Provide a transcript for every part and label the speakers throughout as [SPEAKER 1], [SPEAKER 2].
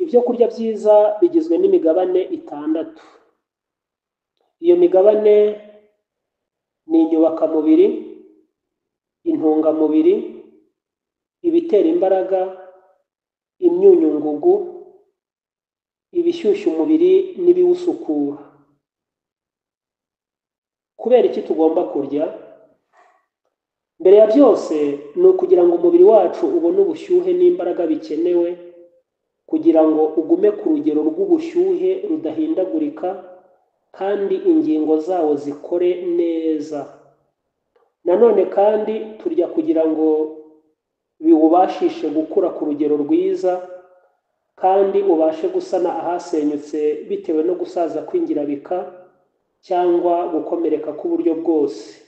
[SPEAKER 1] Ibyo kurya byiza bigizwe n'imigabane itandatu. Iyo migabane ni inyubakamubiri, intungamubiri, ibitera imbaraga, imyunyungugu, ibishyushya umubiri n'ibiwusukura. Kubera iki tugomba kurya? Mbere ya byose ni ukugira ngo umubiri wacu ubone ubushyuhe n'imbaraga bikenewe kugira ngo ugume ku rugero rw'ubushyuhe rudahindagurika kandi ingingo zawo zikore neza. Nanone kandi turya kugira ngo biwubashishe gukura ku rugero rwiza kandi ubashe gusana ahasenyutse bitewe no gusaza kw'ingirabika cyangwa gukomereka k'uburyo bwose.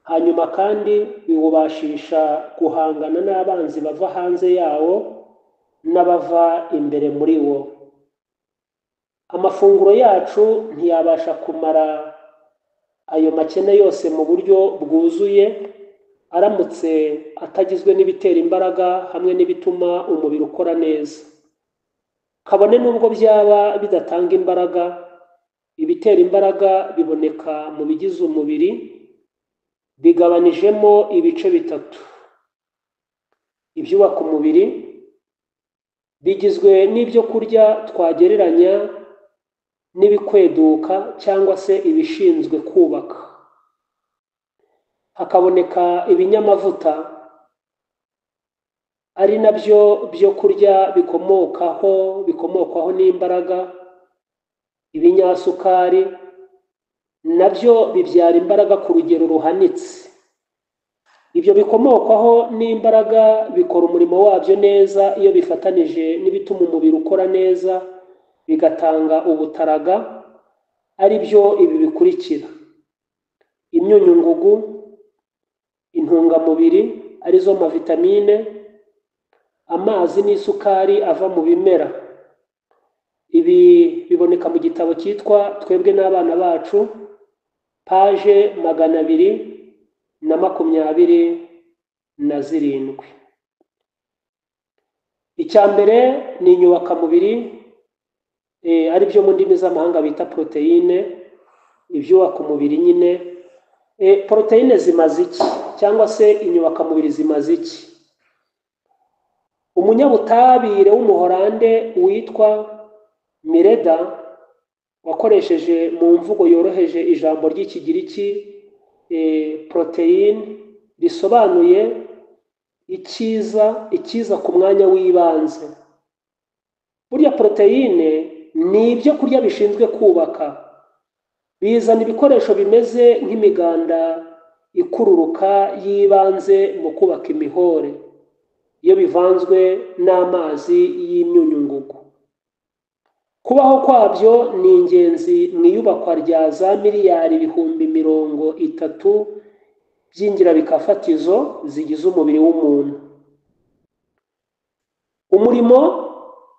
[SPEAKER 1] Hanyuma kandi biwubashisha guhangana n'abanzi bava hanze yawo n'abava imbere muri wo. Amafunguro yacu ntiyabasha kumara ayo makene yose mu buryo bwuzuye aramutse atagizwe n'ibitera imbaraga hamwe n'ibituma umubiri ukora neza. Kabone n'ubwo byaba bidatanga imbaraga, ibitera imbaraga biboneka mu bigize umubiri bigabanijemo ibice bitatu. Ibyubaka umubiri bigizwe n'ibyo kurya twagereranya n'ibikweduka cyangwa se ibishinzwe kubaka. Hakaboneka ibinyamavuta ari nabyo byo kurya bikomokaho n'imbaraga. Ibinyasukari nabyo bibyara imbaraga ku rugero ruhanitse. Ibyo bikomokwaho n'imbaraga bikora umurimo wabyo neza iyo bifatanije n'ibituma umubiri ukora neza bigatanga ubutaraga, ari byo ibi bikurikira: imyunyungugu, intungamubiri arizo mavitamine, amazi n'isukari ava mu bimera. Ibi biboneka mu gitabo cyitwa Twebwe n'Abana Bacu, paje 227. Icya mbere ni inyubakamubiri, ari byo mu ndimi z'amahanga bita proteine, ibyubaka umubiri nyine. Proteine zimaze iki cyangwa se inyubakamubiri zimaze iki? Umunyabutabire w'umuhorande witwa Mireda wakoresheje mu mvugo yoroheje ijambo ry'ikigiriki protein risobanuye ikiza ku mwanya w'ibanze. Burya proteine ni ibyo kurya bishinzwe kubaka, bizana ibikoresho bimeze nk'imiganda ikururuka y'ibanze mu kubaka imihore iyo bivanzwe n'amazi y'imyunyungugu. Kubaho kwabyo ni ingenzi mu iyubakwa rya za miliyari 30 by'ingirabikafatizo zigize umubiri w'umuntu. Umurimo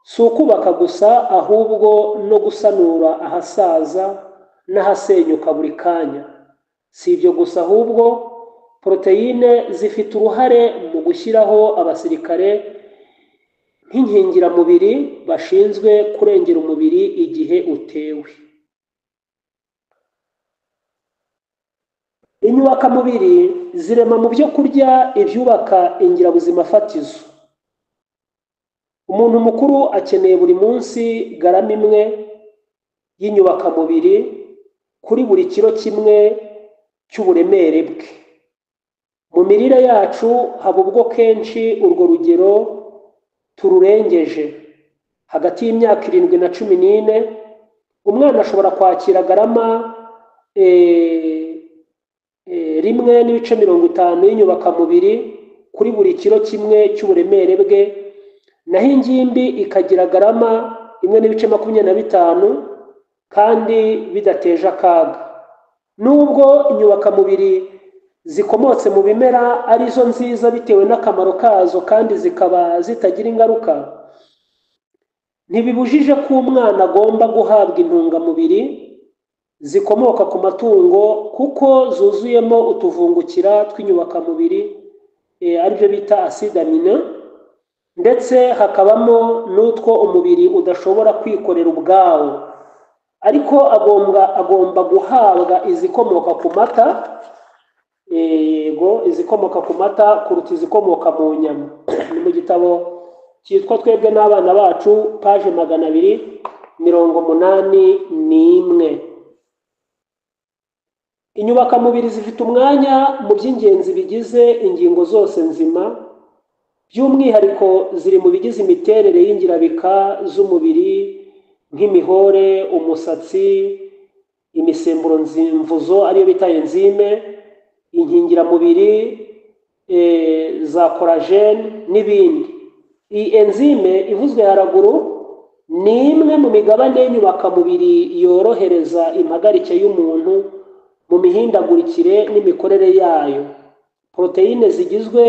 [SPEAKER 1] si ukubaka gusa, ahubwo no gusanura ahasaza n'ahasenyuka buri kanya. Si ibyo gusa, ahubwo proteine zifite uruhare mu gushyiraho abasirikare nk'inkingiramubiri bashinzwe kurengera umubiri igihe utewe. Inyubakamubiri zirema mu byo kurya ibyubaka ingirabuzima fatizo. Umuntu mukuru akeneye buri munsi garama imwe y'inyubakamubiri kuri buri kiro kimwe cy'uburemere bwe. Mu mirire yacu haba ubwo kenshi urwo rugero tururengeje. Hagati y'imyaka 7 na 14 umwana ashobora kwakira garama 1.50 y'inyubakamubiri kuri buri kiro kimwe cy'uburemere bwe, naho ingimbi ikagira garama 1.25 kandi bidateje akaga. Nubwo inyubakamubiri zikomotse mu bimera arizo nziza bitewe n'akamaro kazo kandi zikaba zitagira ingaruka, ntibibujije ko umwana agomba guhabwa intungamubiri zikomoka ku matungo kuko zuzuyemo utuvungukira tw'inyubakamubiri aribyo bita acide amine, ndetse hakabamo n'utwo umubiri udashobora kwikorera ubwawo, ariko agomba guhabwa izikomoka ku mata, izikomoka ku mata kuruta izikomoka mu nyama. Ni mu gitabo cyitwa Twebwe n'Abana Bacu, paje 281. Inyubakamubiri zifite umwanya mu by'ingenzi bigize ingingo zose nzima, by'umwihariko ziri mu bigize imiterere y'ingirabika z'umubiri nk'imihore, umusatsi, imisemburo nzimvuzo ariyo bita enzyme, inkingiramubiri za collagen n'ibindi. Iyi enzyme ivuzwe haraguru ni imwe mu migabane y'inyubakamubiri yorohereza impagarike y'umuntu mu mihindagurikire n'imikorere yayo. Proteine zigizwe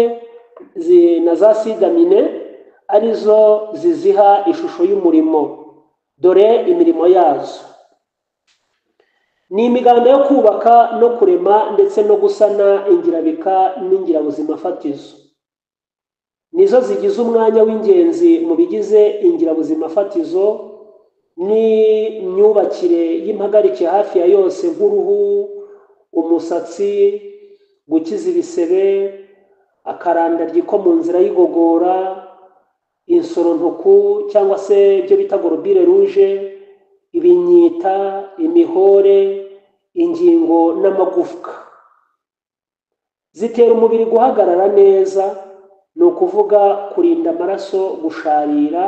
[SPEAKER 1] na za sigamine arizo ziziha ishusho y'umurimo. Dore imirimo yazo: ni imiganda yo kubaka no kurema ndetse no gusana ingirabika n'ingirabuzima fatizo. Nizo zigize umwanya w'ingenzi mu bigize ingirabuzima fatizo n'imyubakire y'impagarike hafi ya yose, nk'uruhu, umusatsi, gukiza ibisebe, akarandaryi ko mu nzira y'igogora, insorontuku cyangwa se ibyo bita globule rouge, ibinyita, imihore, ingingo n'amagufwa. Zitera umubiri guhagarara neza, ni ukuvuga kurinda amaraso gusharira,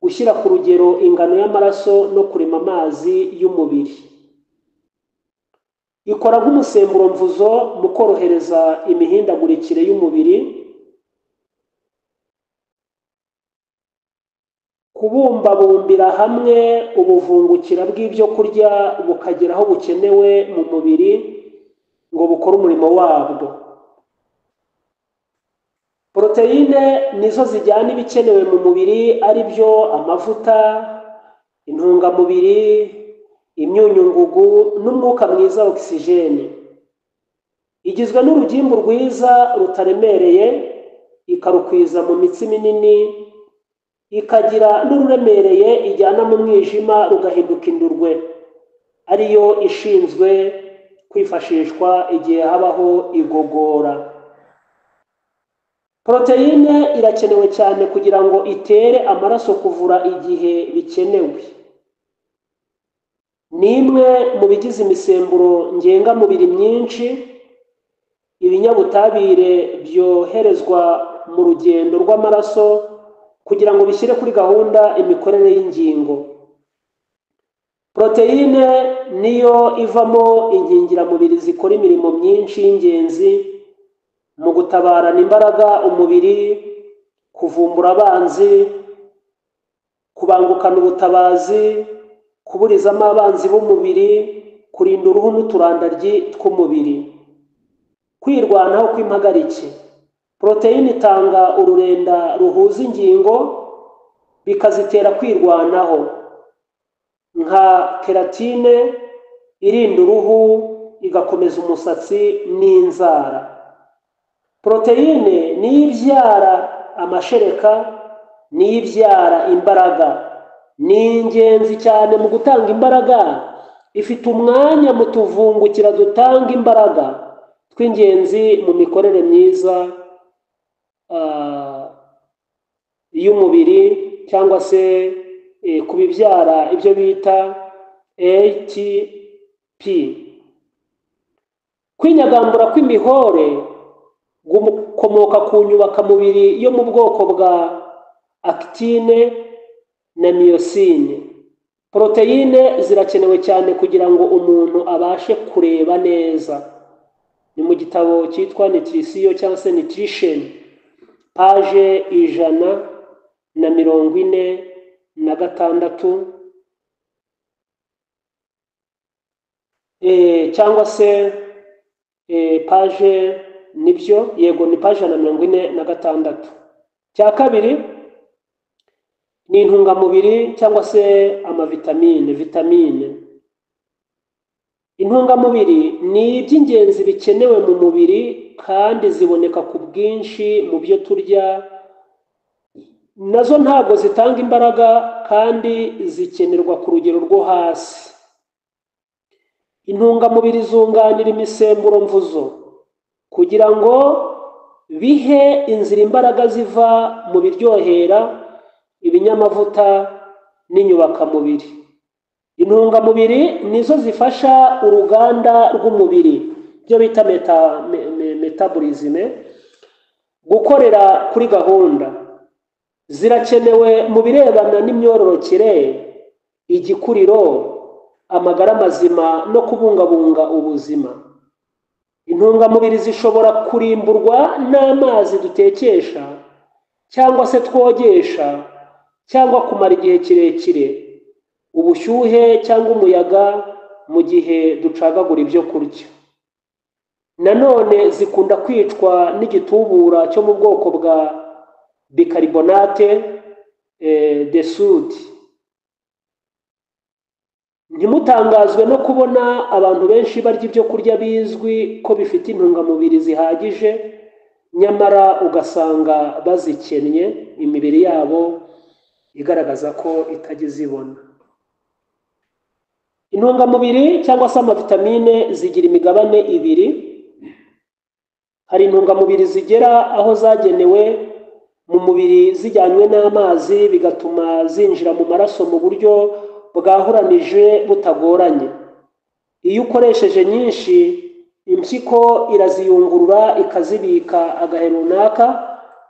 [SPEAKER 1] gushyira ku rugero ingano y'amaraso no kurema amazi y'umubiri. Ikora nk'umusemburo mvuzo mu korohereza imihindagurikire y'umubiri, kubumbabumbira hamwe ubuvungukira bw'ibyo kurya bukagera aho bukenewe mu mubiri ngo bukore umurimo wabwo. Proteine nizo zijyana ibikenewe mu mubiri, ari byo amavuta, intungamubiri, imyunyungugu n'umwuka mwiza oxygene. Igizwe n'urugimbu rwiza rutaremereye, ikarukwiza mu mitsi minini, ikagira n'ururemereye ijyana mu mwijima rugahinduka indurwe, ariyo ishinzwe kwifashishwa igihe habaho igogora. Proteine irakenewe cyane kugira ngo itere amaraso kuvura igihe bikenewe. Ni imwe mu bigize imisemburo ngengamubiri myinshi, ibinyabutabire byoherezwa mu rugendo rw'amaraso kugira ngo bishyire kuri gahunda imikorere y'ingingo. Proteine niyo ivamo inkingiramubiri zikora imirimo myinshi y'ingenzi mu gutabarana imbaraga umubiri, kuvumbura abanzi, kubangukana ubutabazi, kuburizamo abanzi b'umubiri, kurinda uruhu n'uturandaryi tw'umubiri, kwirwanaho kw'impagarike. Proteine itanga ururenda ruhuza ingingo bikazitera kwirwanaho, nka keratine irinda uruhu igakomeza umusatsi n'inzara. Proteine niyo ibyara amashereka, niyo ibyara imbaraga. Ni ingenzi cyane mu gutanga imbaraga, ifite umwanya mu tuvungukira dutanga imbaraga tw'ingenzi mu mikorere myiza y'umubiri, cyangwa se kubibyara ibyo bita ATP. Kwinyagambura kw'imihore gukomoka ku nyubakamubiri yo mu bwoko bwa actine na myosine. Proteine zirakenewe cyane kugira ngo umuntu abashe kureba neza. Ni mu gitabo cyitwa Nutrition cyangwa se Nutrition, paje 146, cyangwa se paje, nibyo, yego ni paje 146. Cya kabiri ni intungamubiri cyangwa se amavitamine, vitamine. Intungamubiri ni iby'ingenzi bikenewe mu mubiri kandi ziboneka ku bwinshi mu byo turya nazo ntabwo zitanga imbaraga kandi zikenerwa ku rugero rwo hasi. Intungamubiri zunganira imisemburo mvuzo kugira ngo bihe inzira imbaraga ziva mu biryohera, ibinyamavuta n'inyubakamubiri. Intungamubiri nizo zifasha uruganda rw'umubiri, byo bita metabolism, gukorera kuri gahunda. Zirakenewe mu birebana n'imyororokere, igikuriro, amagara mazima no kubungabunga ubuzima. Intungamubiri zishobora kurimburwa n'amazi dutekesha cyangwa se twogesha, cyangwa kumara igihe kirekire, ubushyuhe cyangwa umuyaga mu gihe ducagagura ibyo kurya. Nanone zikunda kwicwa n'igitubura cyo mu bwoko bwa bicarbonate de soude. Ntimutangazwe no kubona abantu benshi barya ibyo kurya bizwi ko bifite intungamubiri zihagije, nyamara ugasanga bazikennye, imibiri yabo igaragaza ko itajya zibona. Intungamubiri cyangwa se amavitamine zigira imigabane ibiri. Hari intungamubiri zigera aho zagenewe mu mubiri zijyanywe n'amazi, bigatuma zinjira mu maraso mu buryo bwahuranije butagoranye. Iyo ukoresheje nyinshi, impyiko iraziyungurura ikazibika agahe runaka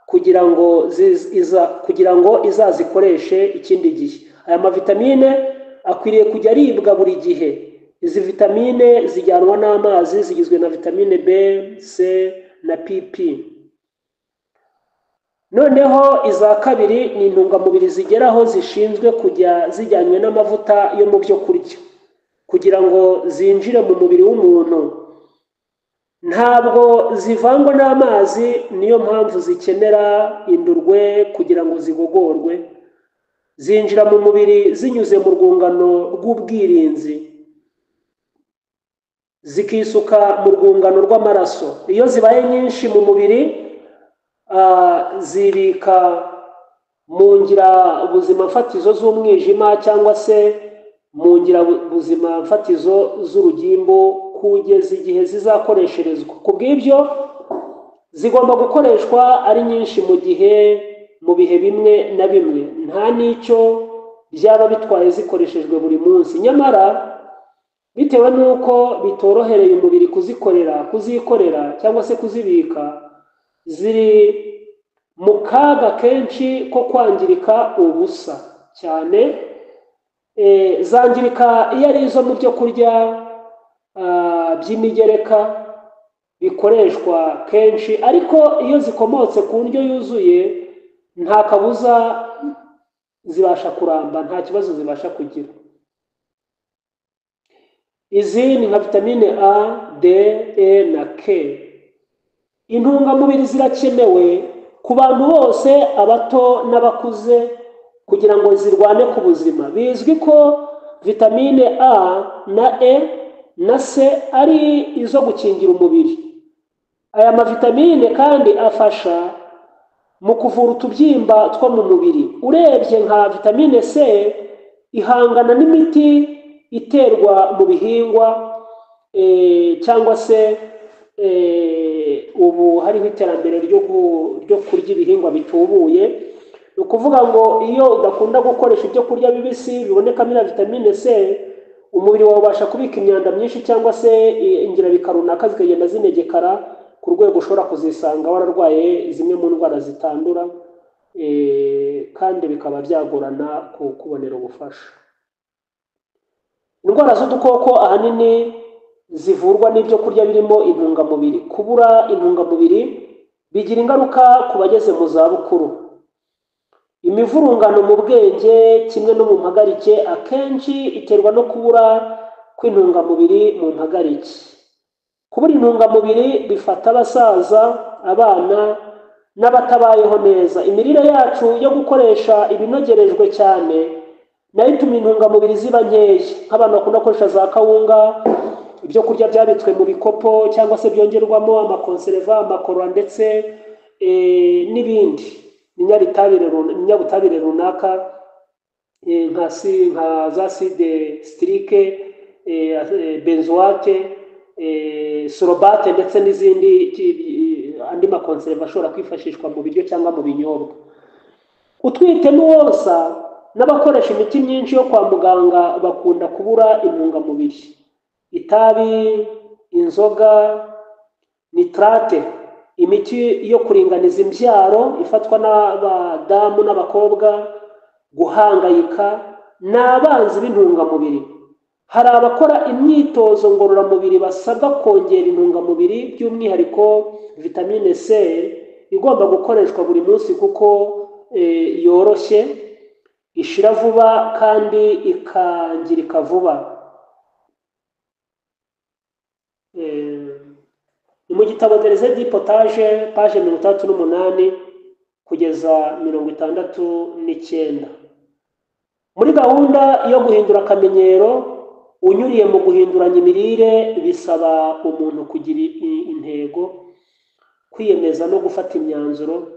[SPEAKER 1] kugira ngo izazikoreshe ikindi gihe. Aya mavitamine akwiriye kujya aribwa buri gihe. Izi vitamine zijyanwa n'amazi zigizwe na vitamine B, C na PP. Noneho iza kabiri ni intungamubiri zigeraho zishinzwe kujya zijyanywe n'amavuta yo mu byo kurya kugira ngo zinjire mu mubiri w'umuntu. Ntabwo zivangwa n'amazi, niyo mpamvu zikenera indurwe kugira ngo zigogorwe. Zinjira mu mubiri zinyuze mu rwungano rw'ubwirinzi, zikisuka mu rwungano rw'amaraso. Iyo zibaye nyinshi mu mubiri, zibika mu ngira ubuzima mfatizo z'umwijima cyangwa se mu ngira ubuzima mfatizo z'urugimbu kugeza igihe zizakoresherezwa. Ku bw'ibyo zigomba gukoreshwa ari nyinshi mu bihe bimwe na bimwe. Nta n'icyo byaba bitwaye zikoreshejwe buri munsi. Nyamara bitewe n'uko bitorohereye umubiri kuzikorera cyangwa se kuzibika, ziri mu kaga kenshi ko kwangirika ubusa cyane. Zangirika iyo ari izo mu byo kurya by'imigereka bikoreshwa kenshi, ariko iyo zikomotse ku ndyo yuzuye nta kabuza zibasha kuramba, nta kibazo zibasha kugira. Izi ni nka vitamine A, D, E na K. Intungamubiri zirakenewe ku bantu bose, abato n'abakuze, kugira ngo zirwane ku buzima. Bizwi ko vitamine A na E na C ari izo gukingira umubiri. Aya mavitamine kandi afasha mu kuvura utubyimba two mu mubiri. Urebye nka vitamine C ihangana n'imiti iterwa mu bihingwa, cyangwa se ubu hariho iterambere ryo kurya ibihingwa bitubuye. Ni ukuvuga ngo iyo udakunda gukoresha ibyo kurya bibisi bibonekamo na vitamine C, umubiri wawe ubasha kubika imyanda myinshi cyangwa se ingirabika runaka zikagenda zinegekara ku rwego ushobora kuzisanga wararwaye zimwe mu ndwara zitandura, kandi bikaba byagorana kubonera ubufasha. Indwara z'udukoko ahanini zivurwa n'ibyo kurya birimo intungamubiri. Kubura intungamubiri bigira ingaruka ku bageze mu zabukuru. Imivurungano mu bwenge kimwe no mu mpagarike akenshi iterwa no kubura kw'intungamubiri mu mpagarike. Kubura intungamubiri bifata abasaza, abana n'abatabayeho neza. Imirire yacu yo gukoresha ibinogerejwe cyane nayo ituma intungamubiri ziba nkeya. Nk'abantu bakunda gukoresha za kawunga, ibyo kurya byabitswe mu bikopo cyangwa se byongerwamo amakonserva, amakorora ndetse n'ibindi. ibinyabutabire runaka nka za acide citrique, benzoate, sorobate ndetse n'izindi andi makonserva ashobora kwifashishwa mu biryo cyangwa mu binyobwa. Utwite n'uwonsa n'abakoresha imiti myinshi yo kwa muganga bakunda kubura intungamubiri. Itabi, inzoga, nitrate, imiti yo kuringaniza imbyaro ifatwa n'abadamu n'abakobwa, guhangayika n'abanzi b'intungamubiri. Hari abakora imyitozo ngororamubiri basabwa kongera intungamubiri, by'umwihariko vitamine C igomba gukoreshwa buri munsi kuko yoroshye, ishira vuba kandi ikangirika vuba. Mu gitabo de recettes du potage page 68 kugeza 69. Muri gahunda yo guhindura akamenyero unyuriye mu guhinduranya imirire, bisaba umuntu kugira intego, kwiyemeza no gufata imyanzuro,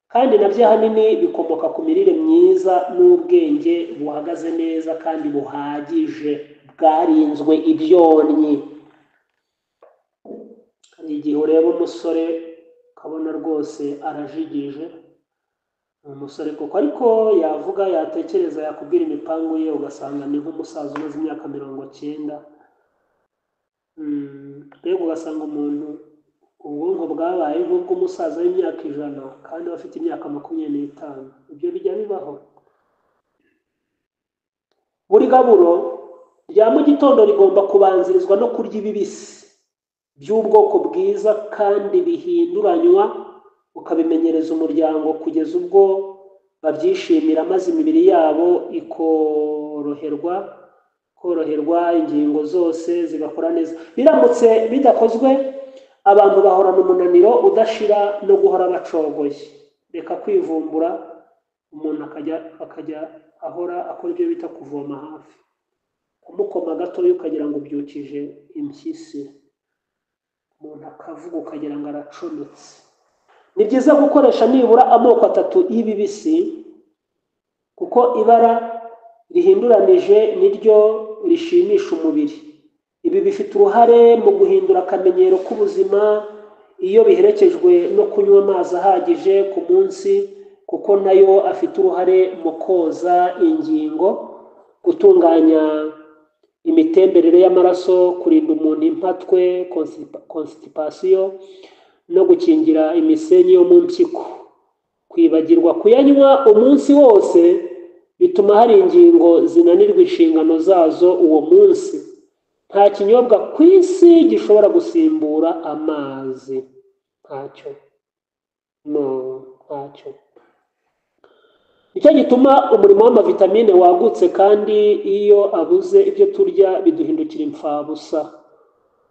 [SPEAKER 1] kandi nabyo ahanini bikomoka ku mirire myiza n'ubwenge buhagaze neza kandi buhagije bwarinzwe ibyonnyi. Hari igihe ureba umusore ukabona rwose arajigije, umusore koko, ariko yavuga, yatekereza, yakubwira imipangu ye ugasanga ni nk'umusaza umaze imyaka 90. Rero ugasanga umuntu ubwonko bwabaye nk'ubw'umusaza w'imyaka 100 kandi bafite imyaka 25. Ibyo bijya bibaho. Buri gaburo rya mu gitondo rigomba kubanzirizwa no kurya ibibisi by'ubwoko bwiza kandi bihinduranywa, ukabimenyereza umuryango kugeza ubwo babyishimira, maze imibiri yabo koroherwa, ingingo zose zigakora neza. Biramutse bidakozwe, abantu bahorana umunaniro udashira no guhora bacogoye. Reka kwivumbura, umuntu akajya ahora akora ibyo bita kuvoma hafi, kumukoma gatoya ukagira ngo ubyukije impyisi, umuntu akavuga ukagira ngo aracometse. Ni byiza gukoresha nibura amoko 3 y'ibibisi kuko ibara rihinduranije niryo rishimisha umubiri. Ibi bifite uruhare mu guhindura akamenyero k'ubuzima iyo biherekejwe no kunywa amazi ahagije ku munsi, kuko nayo afite uruhare mu koza ingingo, gutunganya imitemberere y'amaraso, kurinda umuntu impatwe constipation, no gukingira imisenyi yo mu mpyiko. Kwibagirwa kuyanywa umunsi wose bituma hari ingingo zinanirwa inshingano zazo uwo munsi. Nta kinyobwa ku isi gishobora gusimbura amazi. Ntacyo. Nicyo gituma umurimo w'amavitamine wagutse, kandi iyo abuze ibyo turya biduhindukira impfabusa.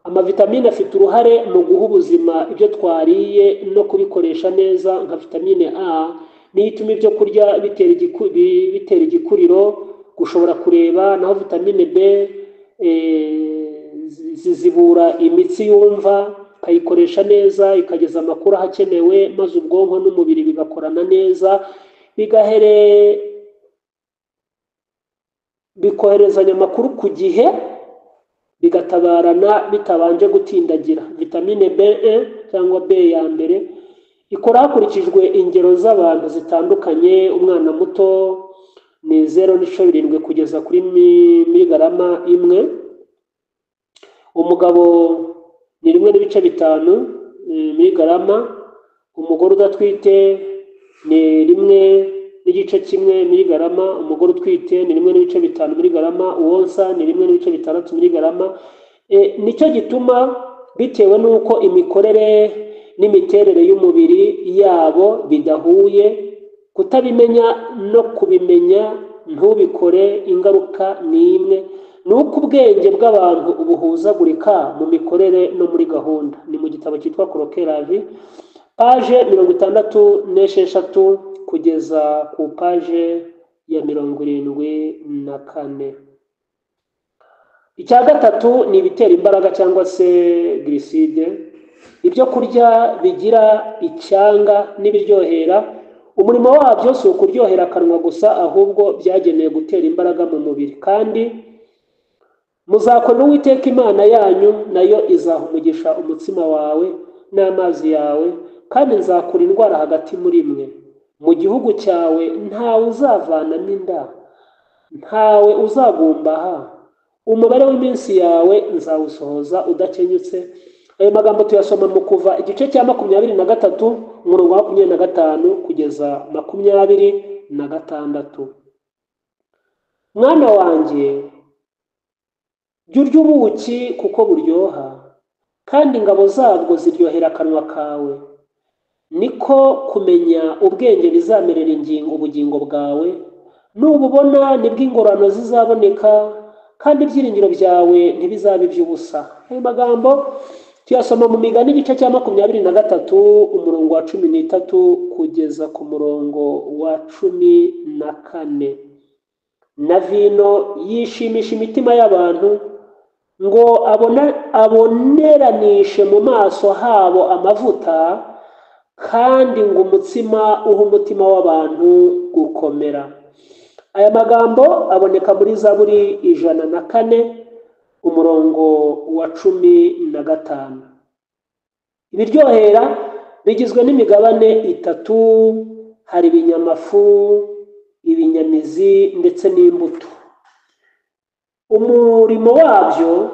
[SPEAKER 1] Amavitamine afite uruhare mu guha ubuzima ibyo twariye no kubikoresha neza. Nka vitamine A niyo ituma ibyo kurya bitera igikuriro, gushobora kureba. Naho vitamine B zizibura imitsi yumva, ikayikoresha neza, ikageza amakuru ahakenewe, maze ubwonko n'umubiri bigakorana neza, bikoherezanya amakuru ku gihe, bigatabarana bitabanje gutindagira. Vitamine B1 cyangwa B ya mbere ikora hakurikijwe ingero z'abantu zitandukanye. Umwana muto ni 0.7 kugeza kuri miligarama 1. Umugabo ni 1.5 miligarama. Umugore udatwite ni 1.1 miligarama. Umugore utwite ni 1.5 miligarama. Uwonsa ni 1.6 miligarama. Nicyo gituma bitewe n'uko imikorere n'imiterere y'umubiri yabo bidahuye, kutabimenya no kubimenya ntubikore ingaruka n'imwe. Nuko ubwenge bw'abantu ubuhuzagurika mu mikorere no muri gahunda. Ni mu gitabo cyitwa Croquet page 66 kugeza ku page ya 74. Icya gatatu ni ibitera imbaraga cyangwa se glycide. Ibyo kurya bigira icyanga n'ibiryohera umurimo wabyo si ukuryohera akanwa gusa, ahubwo byagenewe gutera imbaraga mu mubiri. kandi muzakora Uwiteka Imana yanyu, nayo izaha umugisha umutsima wawe n'amazi yawe, kandi nzakura indwara hagati muri mwe. Mu gihugu cyawe ntawe uzavanamo inda, ntawe uzagumbaha. Umubare w'iminsi yawe nzawusohoza udakenyutse. Ayo magambo tuyasoma mu Kuva igice cya 23 umurongo wa 25 kugeza 26. Mwana wanjye, jya urya ubuki kuko buryoha, kandi ingabo zabwo ziryohera akanwa kawe. Niko kumenya ubwenge bizamerera ingingo ubugingo bwawe. Nububona nibwo ingororano zizaboneka, kandi ibyiringiro byawe ntibizaba iby'ubusa. Ayo magambo tuyasoma mu Migani igice cya 23 umurongo wa 13 kugeza ku murongo wa 14. Na vino yishimisha imitima y'abantu, ngo aboneranishe mu maso habo amavuta, kandi ngo umutsima uha umutima w'abantu gukomera. Aya magambo aboneka muri Zaburi 104 umurongo wa 15. Ibiryohera bigizwe n'imigabane 3: hari ibinyamafu, ibinyamizi ndetse n'imbuto. Umurimo wabyo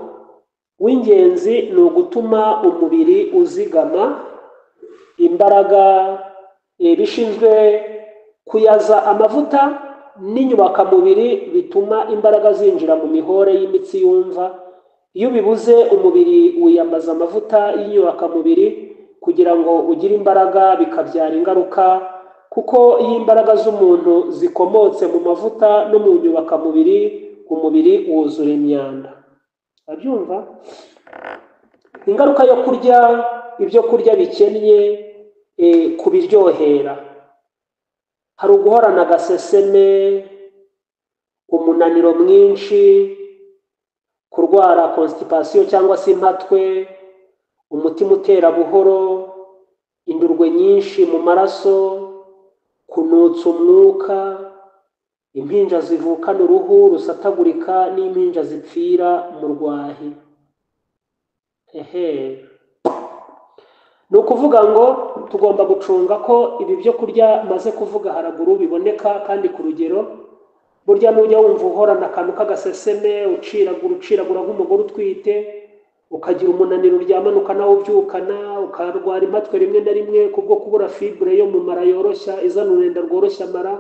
[SPEAKER 1] w'ingenzi ni ugutuma umubiri uzigama imbaraga, bishinzwe kuyaza amavuta n'inyubakamubiri bituma imbaraga zinjira mu mihore y'imitsi yumva. Iyo bibuze, umubiri wiyambaza amavuta y'inyubakamubiri kugira ngo ugire imbaraga, bikabyara ingaruka, kuko iyo imbaraga z'umuntu zikomotse mu mavuta no mu nyubakamubiri, umubiri wuzura imyanda. Abyumva? Ingaruka yo kurya ibyo kurya bikennye kubiryohera: hari uguhorana agaseseme, umunaniro mwinshi, kurwara constipation cyangwa se impatwe, umutima utera buhoro, indurwe nyinshi mu maraso, kunutsa umwuka, impinja zivukana uruhu rusatagurika n'impinja zipfira mu rwahi. Ni ukuvuga ngo tugomba gucunga ko ibi byo kurya maze kuvuga haraguru biboneka kandi ku rugero. Burya nujya wumva uhorana akantu k'agaseseme, uciragura nk'umugore utwite, ukagira umunaniro uryamanuka nawe ubyukana, ukarwara impatwe rimwe na rimwe kubwo kubura fibre yo mu mara yoroshya izana urenda rworoshya amara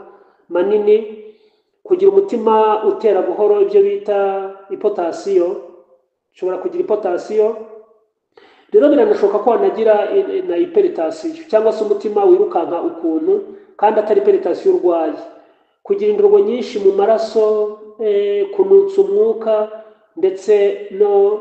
[SPEAKER 1] manini, kugira umutima utera buhoro, ibyo bita ipotasiyo. Ushobora kugira ipotasiyo, rero biranashoboka ko wanagira na hypertension cyangwa se umutima wirukanka ukuntu kandi atari hypertension urwaye. Kugira indurwe nyinshi mu maraso, kunutsa umwuka, ndetse no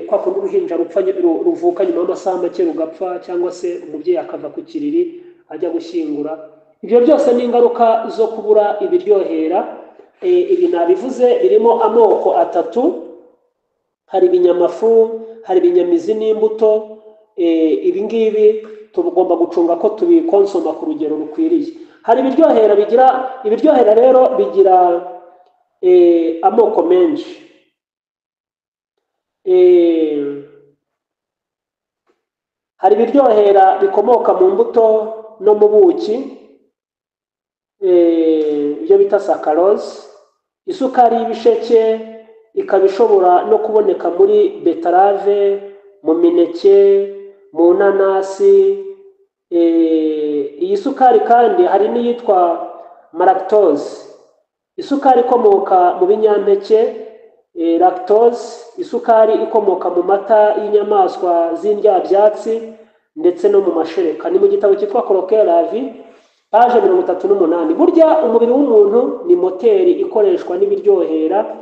[SPEAKER 1] kwa kundi uruhinja ruvuka nyuma y'amasaha make rugapfa, cyangwa se umubyeyi akava ku kiriri ajya gushyingura. Ibyo byose ni ingaruka zo kubura ibiryohera. Ibi nabivuze birimo amoko 3: hari ibinyamafu, hari ibinyamizi n'imbuto. Ibi ngibi tugomba gucunga ko tubikonsoma ku rugero rukwiriye. Hari ibiryohera rero bigira amoko menshi. Hari ibiryohera bikomoka mu mbuto no mu buki, ibyo bita saccharose. Isukari y'ibisheke ikaba ishobora no kuboneka muri betarave, mu mineke, mu nanasi. Iyi sukari kandi hari n'iyitwa malactose, isukari ikomoka mu binyampeke, lactose, isukari ikomoka mu mata y'inyamaswa z'indyabyatsi ndetse no mu mashereka. Ni mu gitabo cyitwa Colloque la vie, page 38. Burya umubiri w'umuntu ni moteri ikoreshwa n'ibiryohera.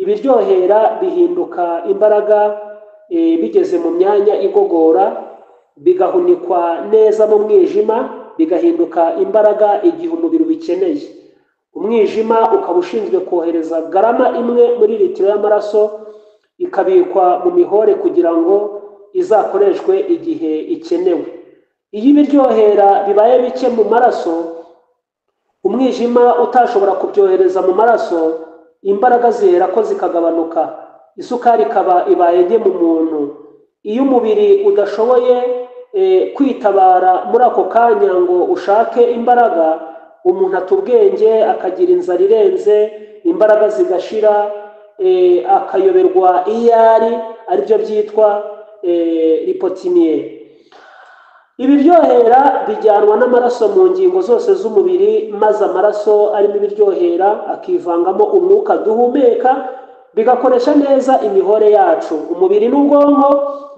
[SPEAKER 1] Ibiryohera bihinduka imbaraga bigeze mu myanya igogora, bigahunikwa neza mu mwijima, bigahinduka imbaraga igihe umubiri ubikeneye. Umwijima ukaba ushinzwe kohereza garama 1 muri litiro y'amaraso, ikabikwa mu mihore kugira ngo izakoreshwe igihe ikenewe. iyo ibiryohera bibaye bike mu maraso, umwijima utashobora kubyohereza mu maraso, imbaraga zihera ko zikagabanuka, isukari ikaba ibaye nke mu muntu. Iyo umubiri udashoboye kwitabara muri ako kanya ngo ushake imbaraga, umuntu ata ubwenge, akagira inzara irenze, imbaraga zigashira, akayoberwa iyo aribyo byitwa lipotimiye. Ibiryohera bijyanwa n'amaraso mu ngingo zose z'umubiri, maze amaraso arimo ibiryohera akivangamo umwuka duhumeka, bigakoresha neza imihore yacu, umubiri n'ubwonko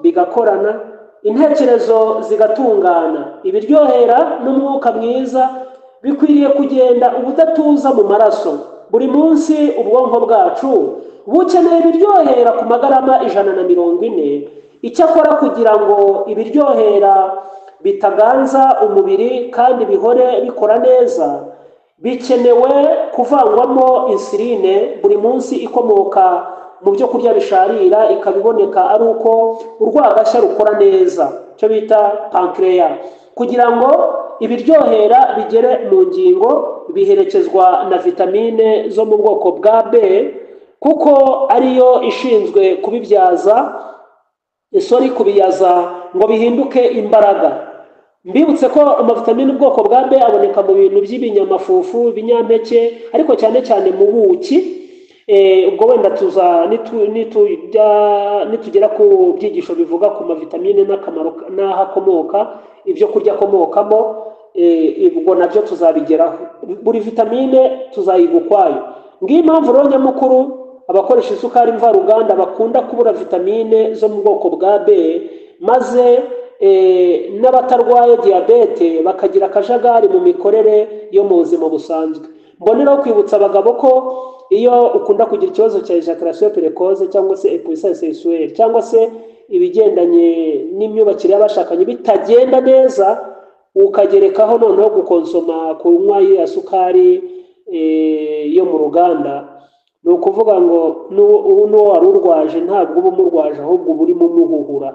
[SPEAKER 1] bigakorana, intekerezo zigatungana. Ibiryohera n'umwuka mwiza bikwiriye kugenda ubudatuza mu maraso. Buri munsi ubwonko bwacu bukeneye ibiryohera ku magarama 140. Icyakora kugira ngo ibiryohera bitaganza umubiri kandi bihore bikora neza, bikenewe kuvangwamo insuline buri munsi ikomoka mu byo kurya bisharira, ikabiboneka ari uko urwagashya rukora neza, cyo bita pancreas. Kugira ngo ibiryohera bigere mu ngingo, biherekezwa na vitamine zo mu bwoko bwa B, kuko ariyo ishinzwe kubiyaza ngo bihinduke imbaraga. Mbibutse ko amavitamine ubwoko bwa B aboneka mu bintu by'ibinyamafufu, ibinyampeke, ariko cyane cyane mu buki. Ubwo wenda nitugera ku byigisho bivuga ku mavitamine n'akamaro n'aho akomoka, ibyo kurya akomokamo, ubwo nabyo tuzabigeraho. Buri vitamine tuzayiga ukwayo. Ngiyo impamvu rero nyamukuru abakoresha isukari mvaruganda bakunda kubura vitamine zo mu bwoko bwa B, maze n'abatarwaye diyabete bakagira akajagari mu mikorere yo mu buzima busanzwe. Mboneraho kwibutsa abagabo ko iyo ukunda kugira ikibazo cya ejaculation precoce cyangwa se impuissance sexuelle, cyangwa se ibigendanye n'imyubakire y'abashakanye bitagenda neza, ukagerekaho noneho gukonsoma kunywa ya sukari yo mu ruganda, ni ukuvuga ngo n'uwo wari urwaje ntabwo uba umurwaje, ahubwo uba urimo umuhuhura.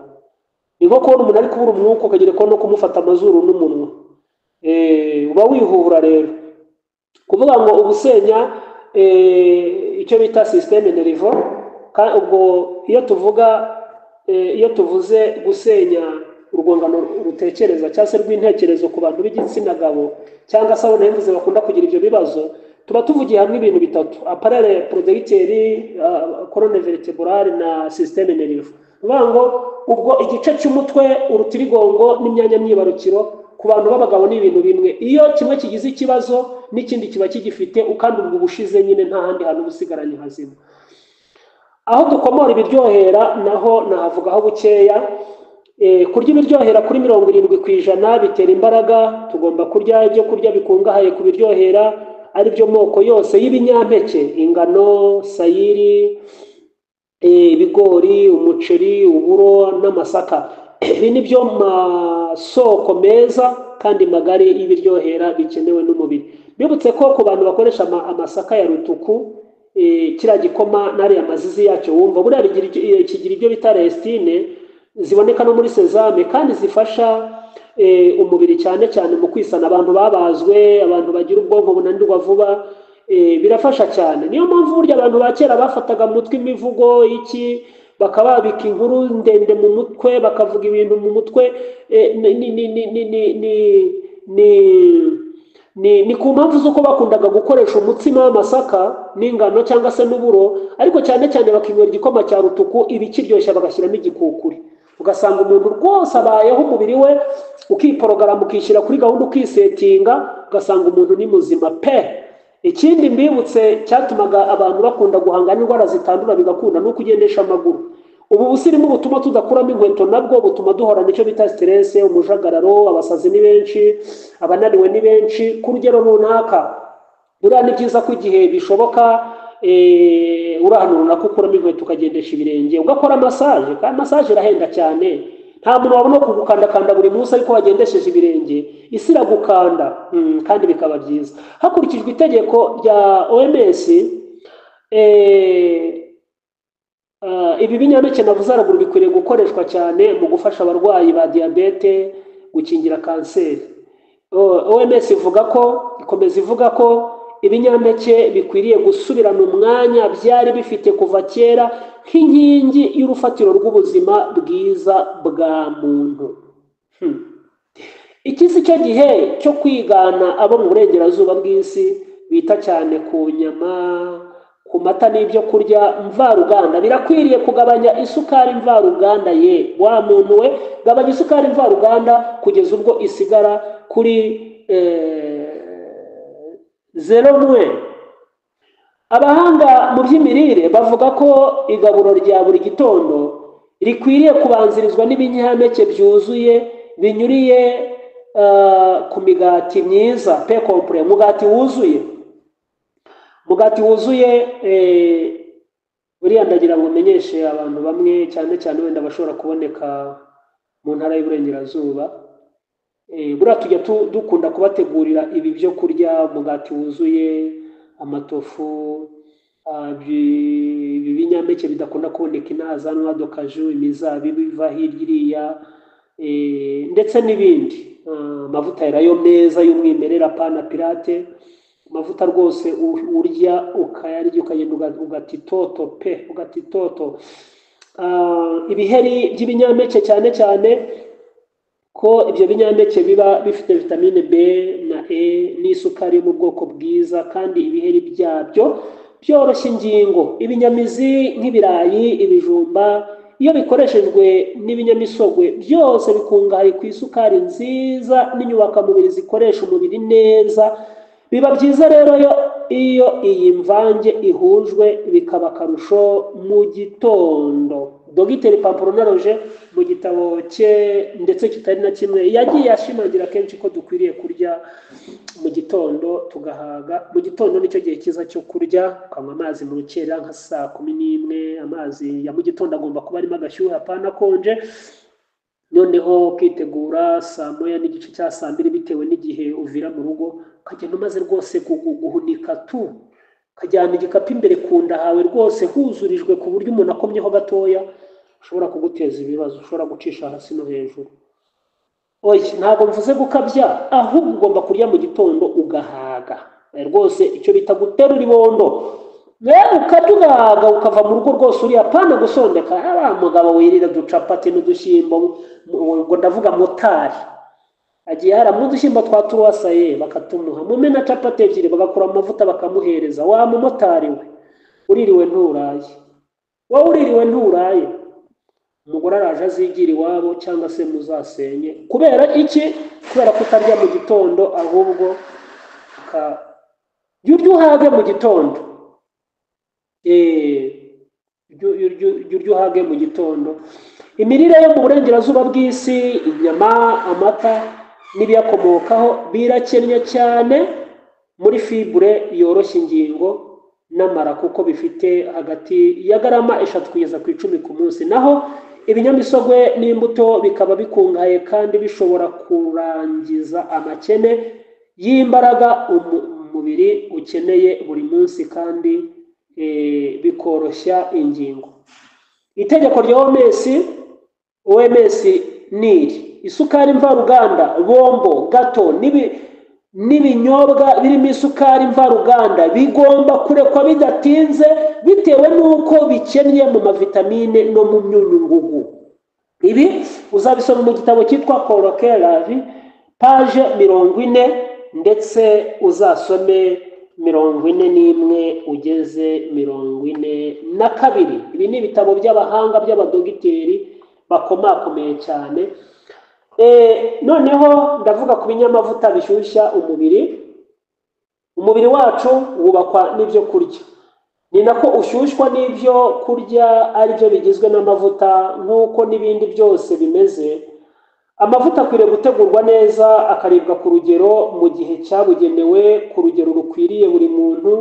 [SPEAKER 1] Ni nko kubona umuntu ari kubura umwuka ukagerekaho no kumufata amazuru n'umunwa, uba wihuhura rero. Kuvuga ngo ubusenya icyo bita systeme nerveux. Ubwo iyo tuvuze gusenya urwungano rutekereza cyangwa se rw'intekerezo ku bantu b'igitsina gabo, cyangwa se abo navuze bakunda kugira ibyo bibazo, tuba tuvugiye hamwe ibintu bitatu: appareil producteur, colonne vertébrale na systeme nerveux. Kuvuga ngo ubwo igice cy'umutwe, urutirigongo n'imyanya myibarukiro ku bantu b'abagabo ni ibintu bimwe. Iyo kimwe kigize ikibazo n'ikindi kiba kigifite, ukandi ubwo bushize nyine nta handi hantu busigaranye hazima. Aho dukomora ibiryohera naho nahavugaho bukeya. Kurya ibiryohera kuri 70% bitera imbaraga. Tugomba kurya ibyo kurya bikungahaye ku biryohera, ari byo moko yose y'ibinyampeke: ingano, sayiri, ibigori, umuceri, uburo n'amasaka. Ibi ni byo masoko meza kandi magari y'ibiryohera bikenewe n'umubiri. Bibutse ko ku bantu bakoresha amasaka ya rutuku, kiriya gikoma n'ariya mazizi yacyo wumva buriya kigira ibyo bita lecitine, ziboneka no muri sezame, kandi zifasha umubiri cyane cyane mu kwisana. Abantu babazwe, abantu bagira ubwonko bunanirwa vuba, birafasha cyane. Niyo mpamvu burya abantu ba kera bafataga mu mutwe imivugo bakababika inkuru ndende mu mutwe, bakavuga ibintu mu mutwe. Ni ku mpamvu z'uko bakundaga gukoresha umutsima w'amasaka n'ingano cyangwa se n'uburo, ariko cyane cyane bakinywera igikoma cya rutuku, ibikiryoshya bagashyiramo igikukuri. Ugasanga umuntu rwose abayeho umubiri we ukiporogaramu, ukishyira kuri gahunda, ukisetinga, ugasanga umuntu ni muzima pe. Ikindi mbibutse cyatumaga abantu bakunda guhangana indwara zitandura bigakunda no kugendesha amaguru. Ubu busirimu butuma tudakuramo inkweto, nabwo butuma duhorana icyo bita stress, umujagararo, abasazi ni benshi, abananiwe ni benshi ku rugero runaka. Buriya ni byiza ko igihe bishoboka uri ahantu runaka ukuramo inkweto ukagendesha ibirenge, ugakora massage. Kandi massage irahenda cyane, nta muntu wabona kugukandakanda buri munsi, ariko wagendesheje ibirenge isi iragukanda, kandi bikaba byiza. Hakurikijwe itegeko rya OMS, ibi binyampeke navuze haruguru bikwiriye gukoreshwa cyane mu gufasha abarwayi ba diyabete, gukingira kanseri. OMS ikomeza ivuga ko ibinyampeke bikwiriye gusubirana umwanya byari bifite kuva kera nk'inkingi y'urufatiro rw'ubuzima bwiza bwa muntu. Iki si cyo gihe cyo kwigana abo mu burengerazuba bw'isi bita cyane ku nyama, ku mata n'ibyo kurya mvaruganda. Birakwiriye kugabanya isukari mvaruganda. Wa muntu we, gabanya isukari mvaruganda kugeza ubwo isigara kuri 0. Abahanga mu by'imirire bavuga ko igaburo rya buri gitondo rikwiriye kubanzirizwa n'ibinyampeke byuzuye binyuriye ku migati myiza, pe complet, mugati wuzuye. Buriya ndagira ngo menyeshe abantu bamwe cyane cyane wenda bashobora kuboneka mu ntara y'Iburengerazuba, buriya tujya dukunda kubategurira ibi byo kurya, umugati wuzuye, amatofu, ibi binyampeke bidakunda kuboneka inaha za noix de cajou, imizabibu iva hirya iriya, ndetse n'ibindi, amavuta yarayo meza y'umwimerere, apana pirate, amavuta rwose urya ukayarya ukagenda ugatitoto, ugatitoto. Ibiheri by'ibinyampeke cyane cyane ko ibyo binyampeke biba bifite vitamine B na E n'isukari mu bwoko bwiza, kandi ibiheri byabyo byoroshya ingingo. Ibinyamizi nk'ibirayi, ibijumba, iyo bikoreshejwe n'ibinyamisogwe byose bikungahaye ku isukari nziza n'inyubakamubiri zikoresha umubiri neza. Biba byiza rero iyo iyi mvange ihujwe bikaba akarusho mu gitondo. Dogiteri Pamplona Roger mu gitabo cye ndetse kitari na kimwe yagiye ashimangira kenshi ko dukwiriye kurya mu gitondo tugahaga. Mu gitondo nicyo gihe cyiza cyo kurya, ukanywa amazi mu rukerera nka saa 11. Amazi ya mu gitondo agomba kuba arimo agashyuha, apana konje. Noneho ukitegura saa 1 n'igice cya saa 2 bitewe n'igihe uvira mu rugo, ukagenda umaze rwose guhunika ukajyana igikapu imbere ku nda hawe rwose huzurijwe ku buryo umuntu akomyeho gatoya ushobora kuguteza ibibazo, ushobora gucisha hasi no hejuru. Ntabwo mvuze gukabya, ahubwo ugomba kurya mu gitondo ugahaga rwose, icyo bita guterura ibondo. Ukadugaga ukava mu rugo rwose uriya, apana gusondeka. Mugabo wirira ducapati n'udushyimbo, ngo ndavuga motari agiye haramu udushyimbo twa turuwasaye bakatumuha, mumena capati ebyiri bagakura amavuta bakamuhereza. Wa mumotari we uririwe nturaye, wowe uririwe nturaye. Umugore araje azigira iwabo cyangwa se muzasenye. Kubera iki? Kubera kutarya mu gitondo, ahubwo urya uhage mu gitondo. Urya uhage mu gitondo. Imirire yo mu burengerazuba bw'isi, inyama, amata n'ibiyakomokaho birakennye cyane muri fibre yoroshya ingingo n'amara, kuko bifite hagati ya garama 3 kugeza ku 10 ku munsi. Naho ibinyamisogwe n'imbuto bikaba bikungahaye kandi bishobora kurangiza amakene y'imbaraga umubiri ukeneye buri munsi, kandi bikoroshya ingingo. Itegeko rya OMS ni isukari mvaruganda, bombo, gato n'ibinyobwa birimo isukari mvaruganda bigomba kurekwa bidatinze bitewe n'uko bikennye mu mavitamine no mu myunyungugu. Ibi uzabisoma mu gitabo cyitwa Coroquel page 40, ndetse uzasome 41 ugeze 42. Ibi ni ibitabo by'abahanga by'abadogiteri bakomakomeye cyane. Noneho ndavuga ku binyamavuta bishyushya umubiri. Umubiri wacu wubakwa n'ibyo kurya, ni nako ushyushywa n'ibyo kurya aribyo bigizwe n'amavuta. Nk'uko n'ibindi byose bimeze, amavuta akwiriye gutegurwa neza akaribwa ku rugero mu gihe cyabugenewe, ku rugero rukwiriye buri muntu,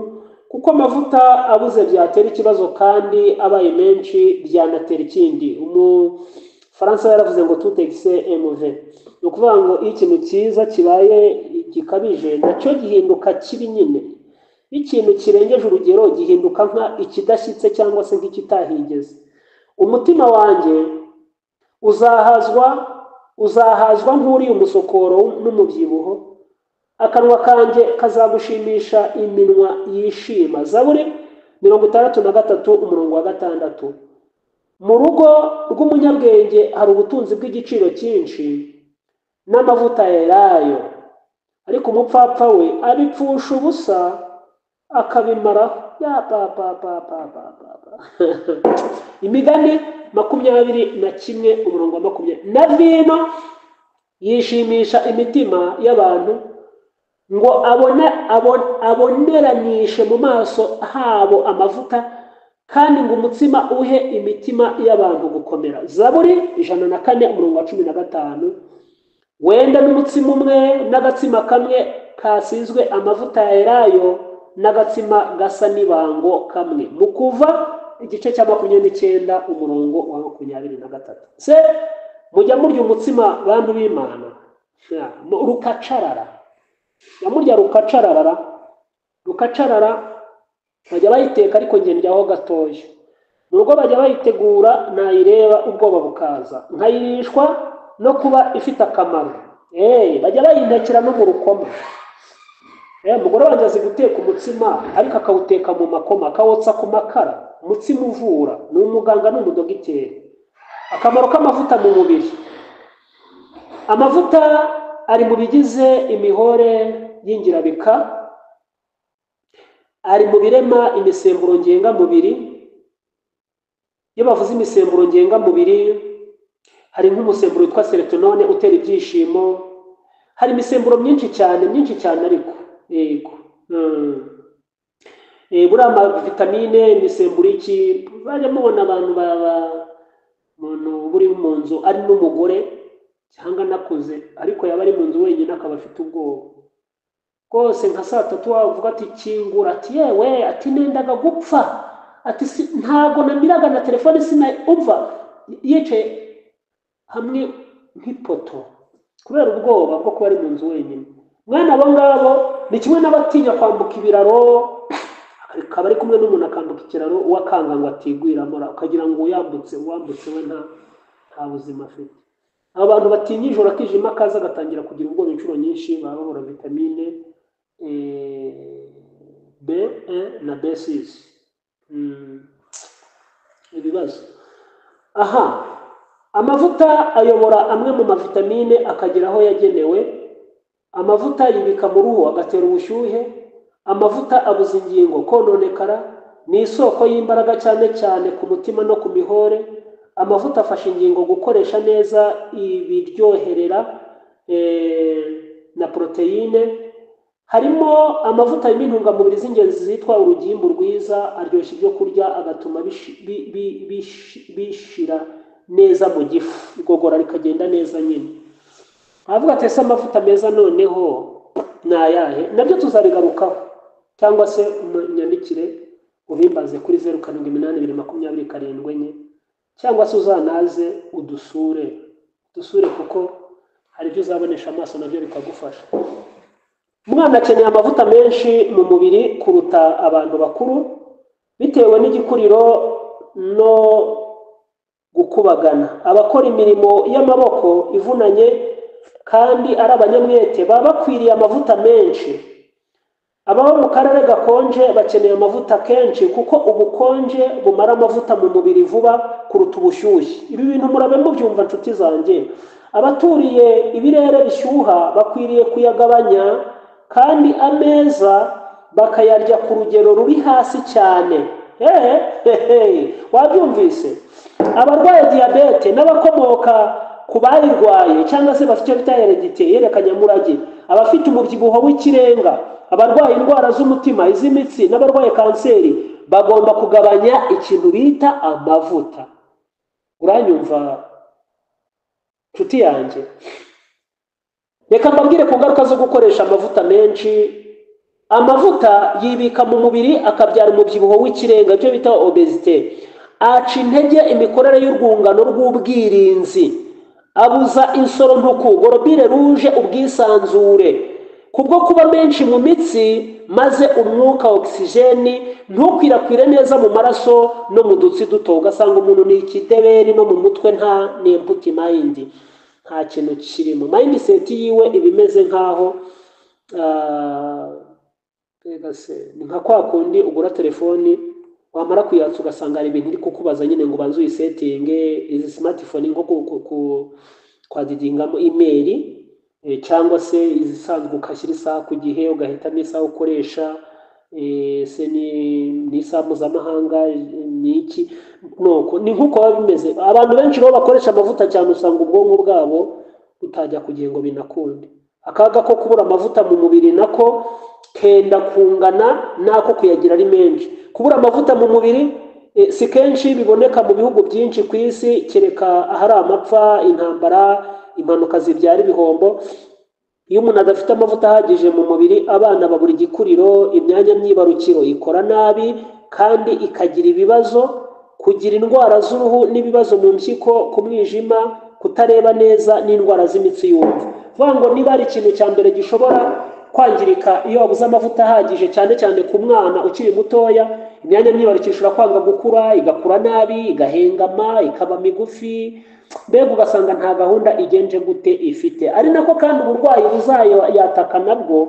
[SPEAKER 1] kuko amavuta abuze byatera ikibazo, kandi abaye menshi byanatera ikindi. Faransa yaravuze ngo tout excès est mauvais. Ni ukuvuga ngo iyo ikintu cyiza kibaye gikabije nacyo gihinduka kibi nyine. Ikintu kirengeje urugero gihinduka nka ikidashyitse cyangwa se nk'ikitahigeze. Umutima wanjye uzahazwa uzahazwa nk'uri umusokoro n'umubyibuho, akanwa kanjye kazagushimisha iminwa yishima. Zaburi 63:6. Mu rugo rw'umunyabwenge hari ubutunzi bw'igiciro cyinshi n'amavuta yerayo, ariko umupfapfa we abipfusha ubusa akabimaraho. Imigani 21:20. Na vino yishimisha imitima y'abantu ngo aboneranishe mu maso habo amavuta, kandi ngo umutsima uhe imitima y'abantu gukomera. Zaburi 104:15. Wenda n'umutsima umwe n'agatsima kamwe kasizwe amavuta ya elayo n'agatsima gasa n'ibango kamwe. Mu Kuva igice cya 29:23. Se mujya murya umutsima bantu b'Imana rukacarara, yamurya rukacarara bajya bayiteka, ariko nge ndyaho gatoya. Mu rugo bajya bayitegura, nayireba ubwoba bukaza, nkayirishwa no kuba ifite akamaro. Bajya bayintekera no mu rukoma. Umugore wanjye azi guteka umutsima, ariko akawuteka mu makoma, akawotsa ku makara. Umutsima uvura, ni umuganga n'umudogiteri. Akamaro k'amavuta mu mubiri. Amavuta ari mu bigize imihore y'ingirabika, ari mu birema imisemburo ngengamubiri. Iyo bavuze imisemburo ngengamubiri, hari nk'umusemburo witwa serotonine utera ibyishimo. Hari imisemburo myinshi cyane ariko yego. Buriya amavitamine, imisemburo iki, bajya mubona abantu umuntu buri mu nzu ari n'umugore cyangwa nakuze, ariko yaba ari mu nzu wenyine akaba afite ubwoba rwose. Nka saa 3 wavuga ati kingura, ati yewe, ati nendaga gupfa, ati ntago namiraga na telefone umva, yicaye hamwe nk'ipoto kubera ubwoba bwo kuba ari mu nzu wenyine. Mwana abo ngabo ni kimwe n'abatinya kwambuka ibiraro, akaba ari kumwe n'umuntu akambuka ikiraro, uwakanga ngo atigwiramo, ukagira ngo uwambutse we nta buzima afite. Abantu batinya ijoro akijima kaza agatangira kugira ubwoba inshuro nyinshi, baba babura vitamine B1 na B6. Ibibazo. Amavuta ayobora amwe mu mavitamine akagera aho yagenewe. Amavuta yibika mu ruhu agatera ubushyuhe. Amavuta abuza ingingo kononekara, ni isoko y'imbaraga cyane ku mutima no ku mihore. Amavuta afasha ingingo gukoresha neza ibiryoherera na proteine. Harimo amavuta y'intungamubiri z'ingenzi zitwa urugimbu rwiza, aryoshya ibyo kurya, agatuma bishira neza mu gifu, igogora rikagenda neza nyine. Avuga ati ese amavuta meza noneho nayahe? Nabyo tuzabigarukaho, cyangwa se unyandikire ubimbaze kuri 07822027, cyangwa se uzanaze udusure kuko hari ibyo uzabonesha amaso nabyo bikagufasha. Umwana akeneye amavuta menshi mu mubiri kuruta abantu bakuru, bitewe n'igikuriro no gukubagana. Abakora imirimo y'amaboko ivunanye kandi ari abanyamwete baba bakwiriye amavuta menshi. Abaho mu karere gakonje bakeneye amavuta kenshi, kuko ubukonje bumara amavuta mu mubiri vuba kuruta ubushyuhe. Ibi bintu murabe mubyumva nshuti zanjye. Abaturiye ibirere bishyuha bakwiriye kuyagabanya, kandi ameza bakayarya ku rugero ruri hasi cyane. Wabyumvise? Abarwaye diyabete n'abakomoka ku bayirwaye cyangwa se bafite bita heredite yerekanyamurage, abafite umubyibuho w'ikirenga, abarwaye indwara z'umutima, iz'imitsi n'abarwaye kanseri bagomba kugabanya ikintu bita amavuta. Uranyumva nshuti yanjye? Reka mbabwire ku ngaruka zo gukoresha amavuta menshi. Amavuta yibika mu mubiri akabyara umubyibuho w'ikirenga, ibyo bita obesite. Aca intege imikorere y'urwungano rw'ubwirinzi, abuza insoro ntuku, gorobine ruje, ubwisanzure kubwo kuba menshi mu mitsi, maze umwuka oxygene ntukwirakwire neza mu maraso no mu dutsi duto. Ugasanga umuntu ni ikideberi no mu mutwe nta n'imputi mind. nta kintu kirimo. Mindset yiwe ibimeze nkaho ni nka kwa kundi ugura telefoni wamara kuyatsa ugasanga hari ibintu iri kukubaza nyine ngo banze uyisetinge. Izi smartphone nko kwadidingamo email cyangwa se izisanzwe ukashyira isaha ku gihe ugahitamo isaha ukoresha, se ni isaha mpuzamahanga ni iki nuko ni nk'uko biba bimeze. Abantu benshi rero bakoresha amavuta cyane usanga ubwonko bwabo butajya kugira ngo binakunde. Akaga ko kubura amavuta mu mubiri nako kenda kungana nako kuyagira ari menshi. Kubura amavuta mu mubiri si kenshi biboneka mu bihugu byinshi ku isi, kereka ahari amapfa, intambara, impanuka zibyara ibihombo. Iyo umuntu adafite amavuta ahagije mu mubiri, abana babura igikuriro, imyanya myibarukiro ikora nabi kandi ikagira ibibazo, kugira indwara z'uruhu n'ibibazo mu mpyiko, ku mwijima, kutareba neza n'indwara z'imitsi yumva. Vuga ngo niba ari ikintu cya mbere gishobora kwangirika iyo wabuze amavuta ahagije, cyane cyane ku mwana ukiri mutoya, imyanya myibarukiro ishobora kwanga gukura, igakura nabi, igahengama, ikaba migufi, mbega ugasanga nta gahunda igenje gute ifite. Ari nako kandi uburwayi buzayo yataka nabwo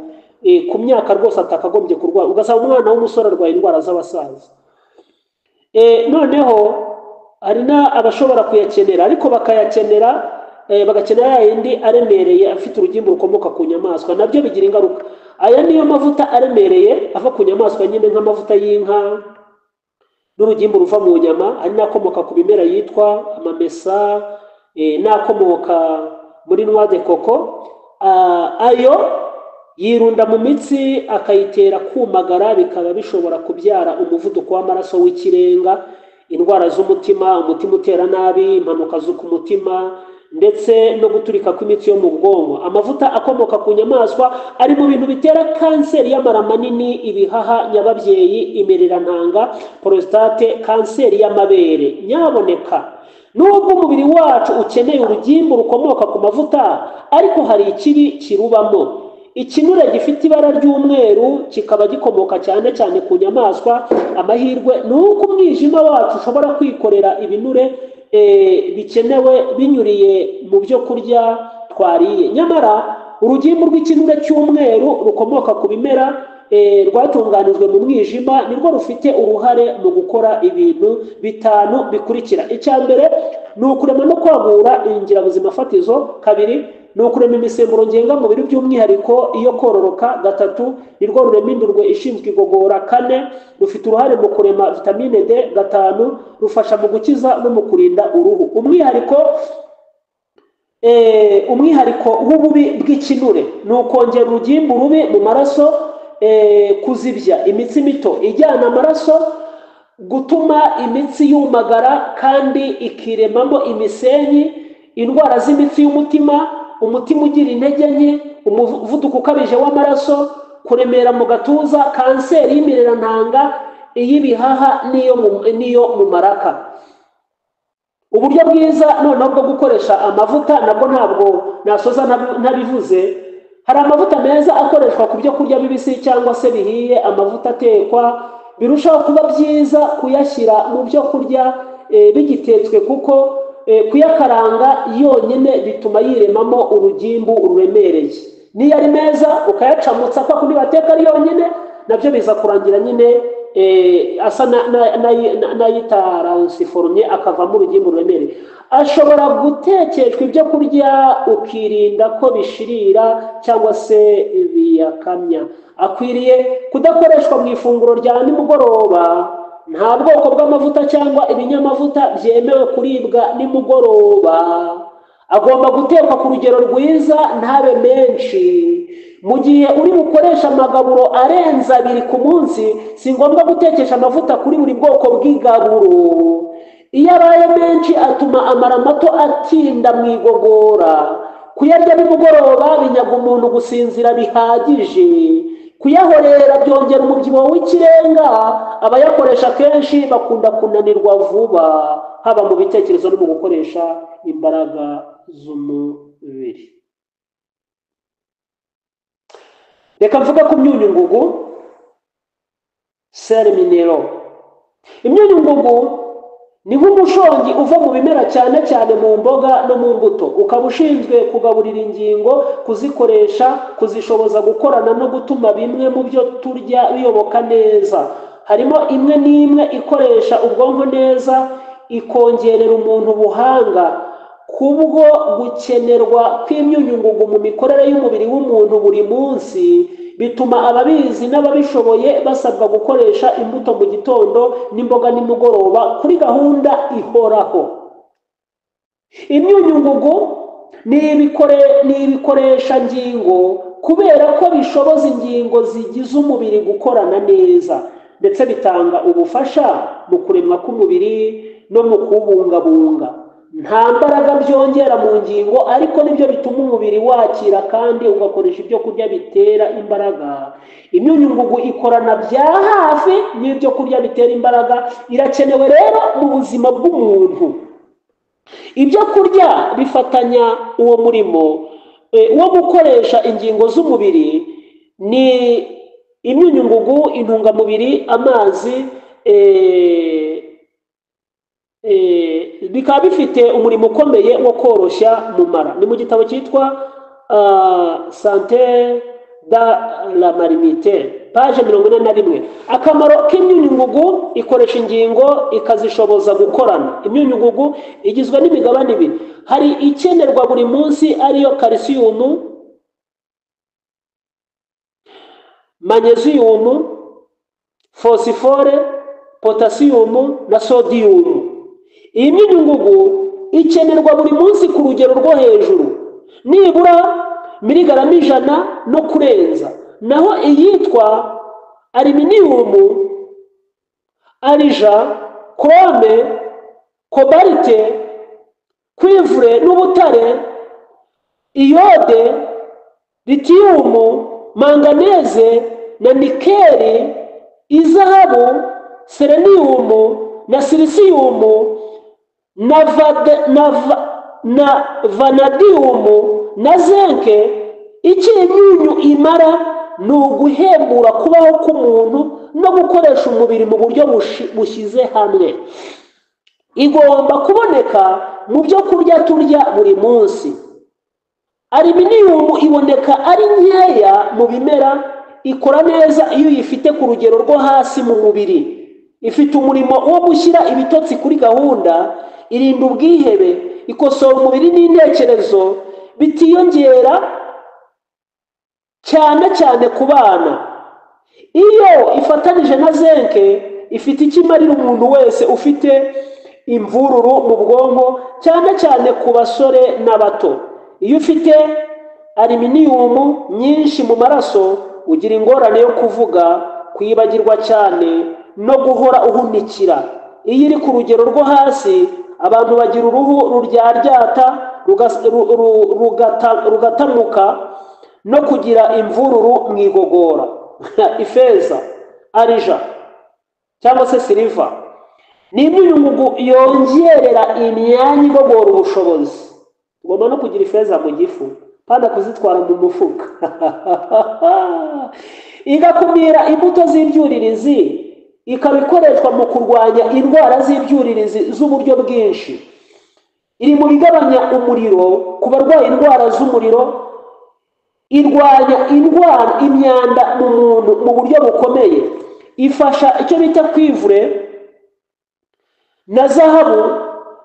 [SPEAKER 1] ku myaka rwose atakagombye kurwara, ugasanga umwana w'umusore arwaye indwara z'abasaza. Noneho hari abashobora kuyakenera, ariko bakayakenera bagakenera yindi aremereye afite urugimbu rukomoka ku nyamaswa, nabyo bigira ingaruka. Aya niyo mavuta aremereye ava ku nyamaswa nyine nk'amavuta y'inka n'urugimbu ruva mu nyama, ari nakomoka ku bimera yitwa amamesa, nakomoka muri noix de coco. Ayo yirunda mu mitsi akayitera kumagara, bikaba bishobora kubyara umuvuduko w'amaraso w'ikirenga, indwara z'umutima, umutima utera nabi, impanuka zo ku mutima, ndetse no guturika kw'imitsi yo mu bwonko. Amavuta akomoka ku nyamaswa ari mu bintu bitera kanseri y'amara manini, ibihaha, nyababyeyi, imirerantanga, prostate, kanseri y'amabere. Nyaboneka nubwo umubiri wacu ukeneye urugimbu rukomoka ku mavuta, ariko hari ikibi kirubamo. Ikinure gifite ibara ry'umweru kikaba gikomoka cyane cyane ku nyamaswa. Amahirwe ni uko umwijima wacu ushobora kwikorera ibinure bikenewe binyuriye mu byo kurya twariye. Nyamara urugimbu rw'ikinure cy'umweru rukomoka ku bimera rwatunganijwe mu mwijima nirwo rufite uruhare mu gukora ibintu bitanu bikurikira. Icya mbere ni ukurema no kwagura ingirabuzima fatizo. Kabiri ni ukurema imisemburo ngengamubiri by'umwihariko iyo kororoka. Gatatu nirwo rurema indurwe ishinzwe igogora. Kane rufite uruhare mu kurema vitamine D. Gatanu rufasha mu gukiza no mu kurinda uruhu. Umwihariko w'ububi bw'ikinure ni ukongera urugimbu rubi mu maraso, kuzibya imitsi mito ijyana amaraso, gutuma imitsi yumagara kandi ikiremamo imisenyi, indwara z'imitsi y'umutima, umutima ugira intege nke, umuvuduko ukabije w'amaraso, kuremera mu gatuza, kanseri y'imirerantanga, iy'ibihaha n'iyo mu maraka. Uburyo bwiza noneho bwo gukoresha amavuta nabwo ntabwo nasoza ntabivuze. Hari amavuta meza akoreshwa ku byo kurya bibisi cyangwa se bihiye. Amavuta atekwa birushaho kuba byiza kuyashyira mu byo kurya bigitetswe, kuko kuyakaranga yonyine bituma yiremamo urugimbu ruremereye. Niyo ari meza ukayacamutsa kwa kundi bateka ari yonyine, nabyo biza kurangira nyine asa n'ayitaransiforumye akavamo urugimbu ruremereye. Ashobora gutekeshwa ibyo kurya ukirinda ko bishirira cyangwa se biyakamya. Akwiriye kudakoreshwa mu ifunguro rya nimugoroba. Nta bwoko bw'amavuta cyangwa ibinyamavuta byemewe kuribwa nimugoroba. Agomba gutekwa ku rugero rwiza, ntabe menshi. Mu gihe uri bukoresha amagaburo arenze 2 ku munsi, si ngombwa gutekesha amavuta kuri buri bwoko bw'igaburo. Iyo abaye menshi atuma amara mato atinda mu igogora. Kuyarya nimugoroba binyaga umuntu gusinzira bihagije. Kuyahorera byongera umubyibuho w'ikirenga. Abayakoresha kenshi bakunda kunanirwa vuba, haba mu bitekerezo no mu gukoresha imbaraga z'umubiri. Reka mvuga ku myunyungugu, sel minero. Imyunyungugu ni nk'umushongi uva mu bimera cyane cyane mu mboga no mu mbuto, ukaba ushinzwe kugaburira ingingo, kuzikoresha, kuzishoboza gukorana no gutuma bimwe mu byo turya biyoboka neza. Harimo imwe n'imwe ikoresha ubwonko neza, ikongerera umuntu ubuhanga. Kubwo gukenerwa kw'imyunyungugu mu mikorere y'umubiri w'umuntu buri munsi, bituma ababizi n'ababishoboye basabwa gukoresha imbuto mu gitondo n'imboga nimugoroba kuri gahunda ihoraho. Imyunyungugu ni ibikoresha ngingo kubera ko bishoboza ingingo zigize umubiri gukorana neza, ndetse bitanga ubufasha mu kuremwa k'umubiri no mu kuwubungabunga. Nta mbaraga byongera mu ngingo, ariko nibyo bituma umubiri wakira kandi ugakoresha ibyo kurya bitera imbaraga. Imyunyungugu ikorana bya hafi n'ibyo kurya bitera imbaraga, irakenewe rero mu buzima bw'umuntu. Ibyo kurya bifatanya uwo murimo wo gukoresha ingingo z'umubiri ni imyunyungugu, intungamubiri, amazi, bikaba bifite umurimo ukomeye wo koroshya mu mara. Ni mu gitabo cyitwa Santé de la Marinité, page 41. Akamaro k'imyunyungugu: ikoresha ingingo ikazishoboza gukorana. Imyunyungugu igizwe n'imigabane ibiri. Hari ikenerwa buri munsi ariyo calcium, magnesium, phosphore, potassium na sodium. Iyi myunyungugu ikenerwa buri munsi ku rugero rwo hejuru, nibura miligarama 100 no kurenza. Naho iyitwa aluminium, arija, chrome, cobalte, cuivre n'ubutare, iyode, lithium, manganese na nikeli, izahabu, selenium na silicium na vanadium na zinc. Iki imyunyu imara ni uguhembura kubaho k'umuntu no gukoresha umubiri mu buryo bushyize hamwe. Igomba kuboneka mu byo kurya turya buri munsi. Aluminium iboneka ari nkeya mu bimera, ikora neza iyo uyifite ku rugero rwo hasi mu mubiri. Ifite umurimo wo gushyira ibitotsi kuri gahunda, irinda ubwihebe, ikosora umubiri n'intekerezo, bitiyongera cyane cyane ku bana. Iyo ifatanije na zinc, ifite ikimarira umuntu wese ufite imvururu mu bwonko, cyane cyane ku basore n'abato. Iyo ufite aluminium nyinshi mu maraso, ugira ingorane yo kuvuga, kwibagirwa cyane no guhora uhunikira. Iyo iri ku rugero rwo hasi, abantu bagira uruhu ruryaryata, rugatamuka no kugira imvururu mu igogora. Ifeza, arija cyangwa se silver ni imyunyungugu yongerera imyanya igogora ubushobozi. Ugomba no kugira ifeza mu gifu, panda kuzitwara mu mufuka. Igakumira imbuto z'ibyuririzi, ikaba ikoreshwa mu kurwanya indwara z'ibyuririzi z'uburyo bwinshi. Iri mu bigabanya umuriro ku barwaye indwara z'umuriro, irwanya imyanda mu muntu mu buryo bukomeye. Ifasha icyo bita cuivre na zahabu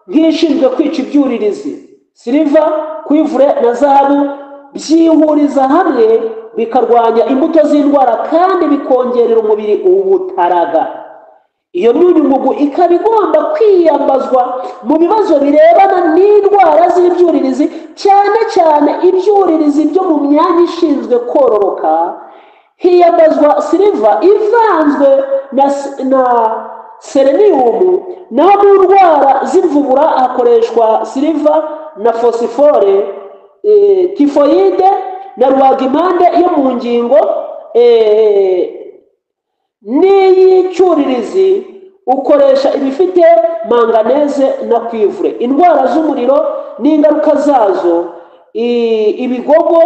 [SPEAKER 1] nk'ishinzwe kwica ibyuririzi. Silver, cuivre na zahabu byihuriza hamwe bikarwanya imbuto z'indwara kandi bikongerera umubiri ubutaraga. Iyo myunyungugu ikaba igomba kwiyambazwa mu bibazo birebana n'indwara z'ibyuririzi, cyane cyane ibyuririzi byo mu myanya ishinzwe kororoka. Hiyambazwa silver ivanzwe na selenium, naho mu ndwara z'imvubura hakoreshwa silver na phosphore. Tifoide na rubagimpande yo mu ngingo n'iyicyuririzi ukoresha ibifite manganese na cuivre. Indwara z'umuriro n'ingaruka zazo, ibigogo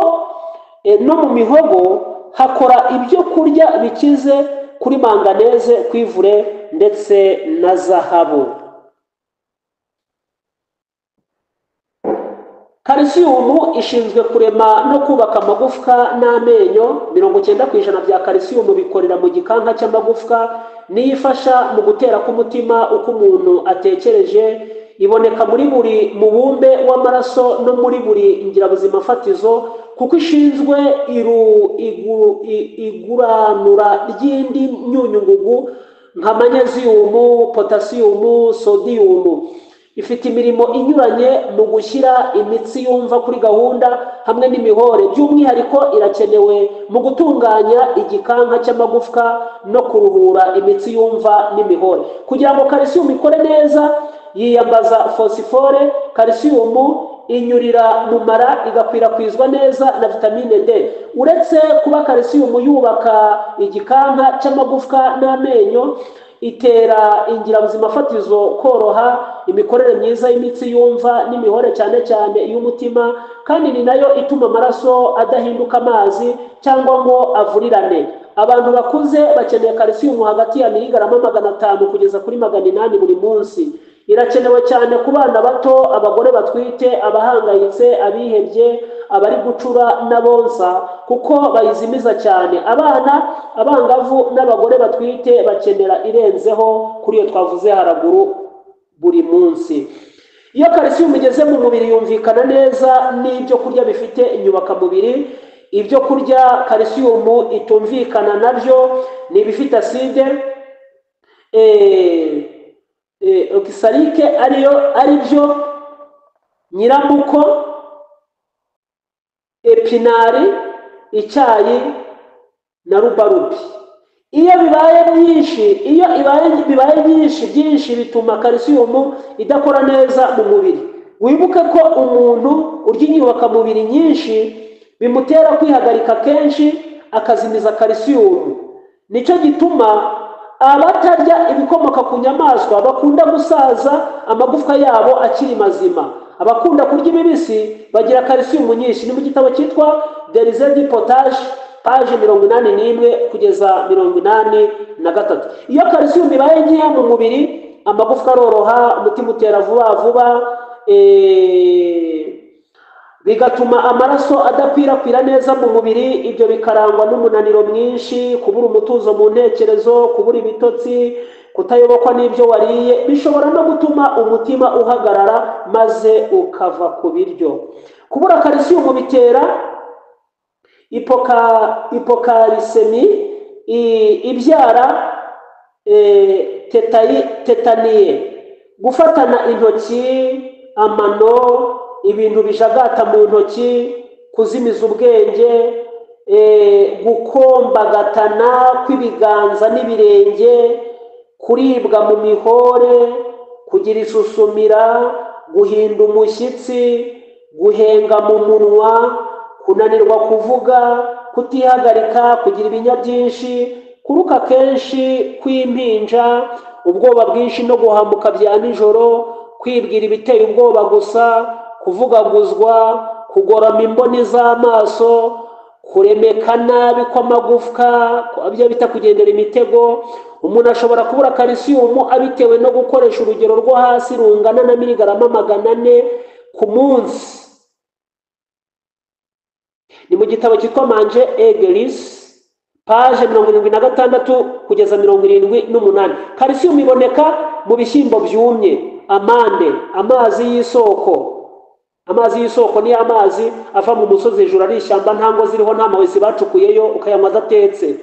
[SPEAKER 1] no mu mihogo hakora ibyo kurya bikize kuri manganese, cuivre ndetse na zahabu. Calcium ishinzwe kurema no kubaka amagufwa n'amenyo. 90% bya calcium bikorera mu gikanka cy'amagufwa, niyo ifasha mu gutera k'umutima uko umuntu atekereje. Iboneka muri buri mubumbe w'amaraso no muri buri ingirabuzima fatizo, kuko ishinzwe iguranura ry'indi myunyungugu nka magnesium, potassium, sodium. Ifite imirimo inyuranye mu gushyira imitsi yumva kuri gahunda hamwe n'imihore. By'umwihariko irakenewe mu gutunganya igikanka cy'amagufwa no kuruhura imitsi yumva n'imihore. Kugira ngo calcium ikore neza, yiyambaza phosphore. Calcium inyurira mu mara igakwirakwizwa neza na vitamine D. Uretse kuba calcium yubaka igikanka cy'amagufwa n'amenyo, itera ingirabuzima fatizo koroha, imikorere myiza y'imitsi yumva n'imihore cyane cyane y'umutima, kandi ni nayo ituma amaraso adahinduka amazi cyangwa ngo avurirane. Abantu bakuze bakeneye calcium hagati ya miligarama 500 kugeza kuri 800 buri munsi. Irakenewe cyane ku bana bato, abagore batwite, abahangayitse, abihebye, abari gucura n'abonsa, kuko bayizimiza cyane. Abana, abangavu n'abagore batwite bakenera irenzeho kuri iyo twavuze haraguru buri munsi. Iyo calcium igeze mu mubiri yumvikana neza n'ibyo kurya bifite inyubaka mubiri. Ibyo kurya calcium itumvikana nabyo ni ibifite acide oxalique, aribyo nyiramuko, epinari, icyayi na rubarubi. Iyo bibaye byinshi bituma calcium idakora neza mu mubiri. Wibuke ko umuntu urya inyubaka mubiri nyinshi bimutera kwihagarika kenshi, akazimiza calcium. Nicyo gituma abatarya ibikomoka ku nyamaswa bakunda gusaza amagufwa yabo akiri mazima. Abakunda kurya ibibisi bagira calcium nyinshi. Ni mu gitabo cyitwa Derisedi Potage, page 81 kugeza 83. Iyo calcium ibaye nkeya mu mubiri, amagufwa aroroha, umutima utera vuba vuba, bigatuma amaraso adakwirakwira neza mu mubiri. Ibyo bikarangwa n'umunaniro mwinshi, kubura umutuzo mu ntekerezo, kubura ibitotsi, kutayobokwa n'ibyo wariye. Bishobora no gutuma umutima uhagarara maze ukava ku biryo. Kubura calcium bitera hypocalcemie ibyara tetaniye, gufatana intoki, amano, ibintu bijagata mu ntoki, kuzimiza ubwenge, gukombagatana kw'ibiganza n'ibirenge, kuribwa mu mihore, kugira isusumira, guhinda umushyitsi, guhenga mu munwa, kunanirwa kuvuga, kutihagarika, kugira ibinya byinshi, kuruka kenshi kw'impinja, ubwoba bwinshi no guhambuka bya nijoro, kwibwira ibiteye ubwoba gusa, kuvugaguzwa, kugorama imboni z'amaso, kuremeka nabi kw'amagufwa, abyo bita kugendera imitego. Umuntu ashobora kubura calcium abitewe no gukoresha urugero rwo hasi rungana na miligarama 400 ku munsi. Ni mu gitabo cyitwa Manger Aigris, page 76 kugeza 78. Calcium iboneka mu bishyimbo byumye, amande, amazi y'isoko. Amazi y'isoko ni amazi ava mu musozi hejuru ari ishyamba, ntango ziriho, nta mawesi bacukuyeyo, ukayanywa adatetse.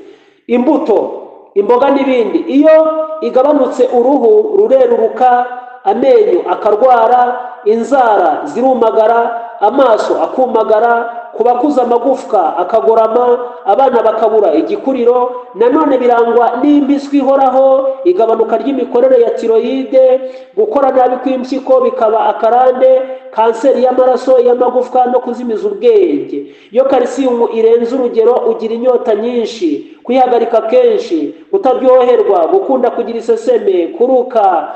[SPEAKER 1] Imbuto, imboga n'ibindi. Iyo igabanutse uruhu rureruruka, amenyo akarwara, inzara zirumagara, amaso akumagara, kubakuza amagufwa akagorama, abana bakabura igikuriro. Nanone birangwa n'impiswi ihoraho, igabanuka ry'imikorere ya tiroyide, gukora nabi kw'impyiko bikaba akarande, kanseri y'amaraso, y'amagufwa no kuzimiza ubwenge. Iyo calcium irenze urugero ugira inyota nyinshi, kwihagarika kenshi, kutaryoherwa, gukunda kugira iseseme, kuruka,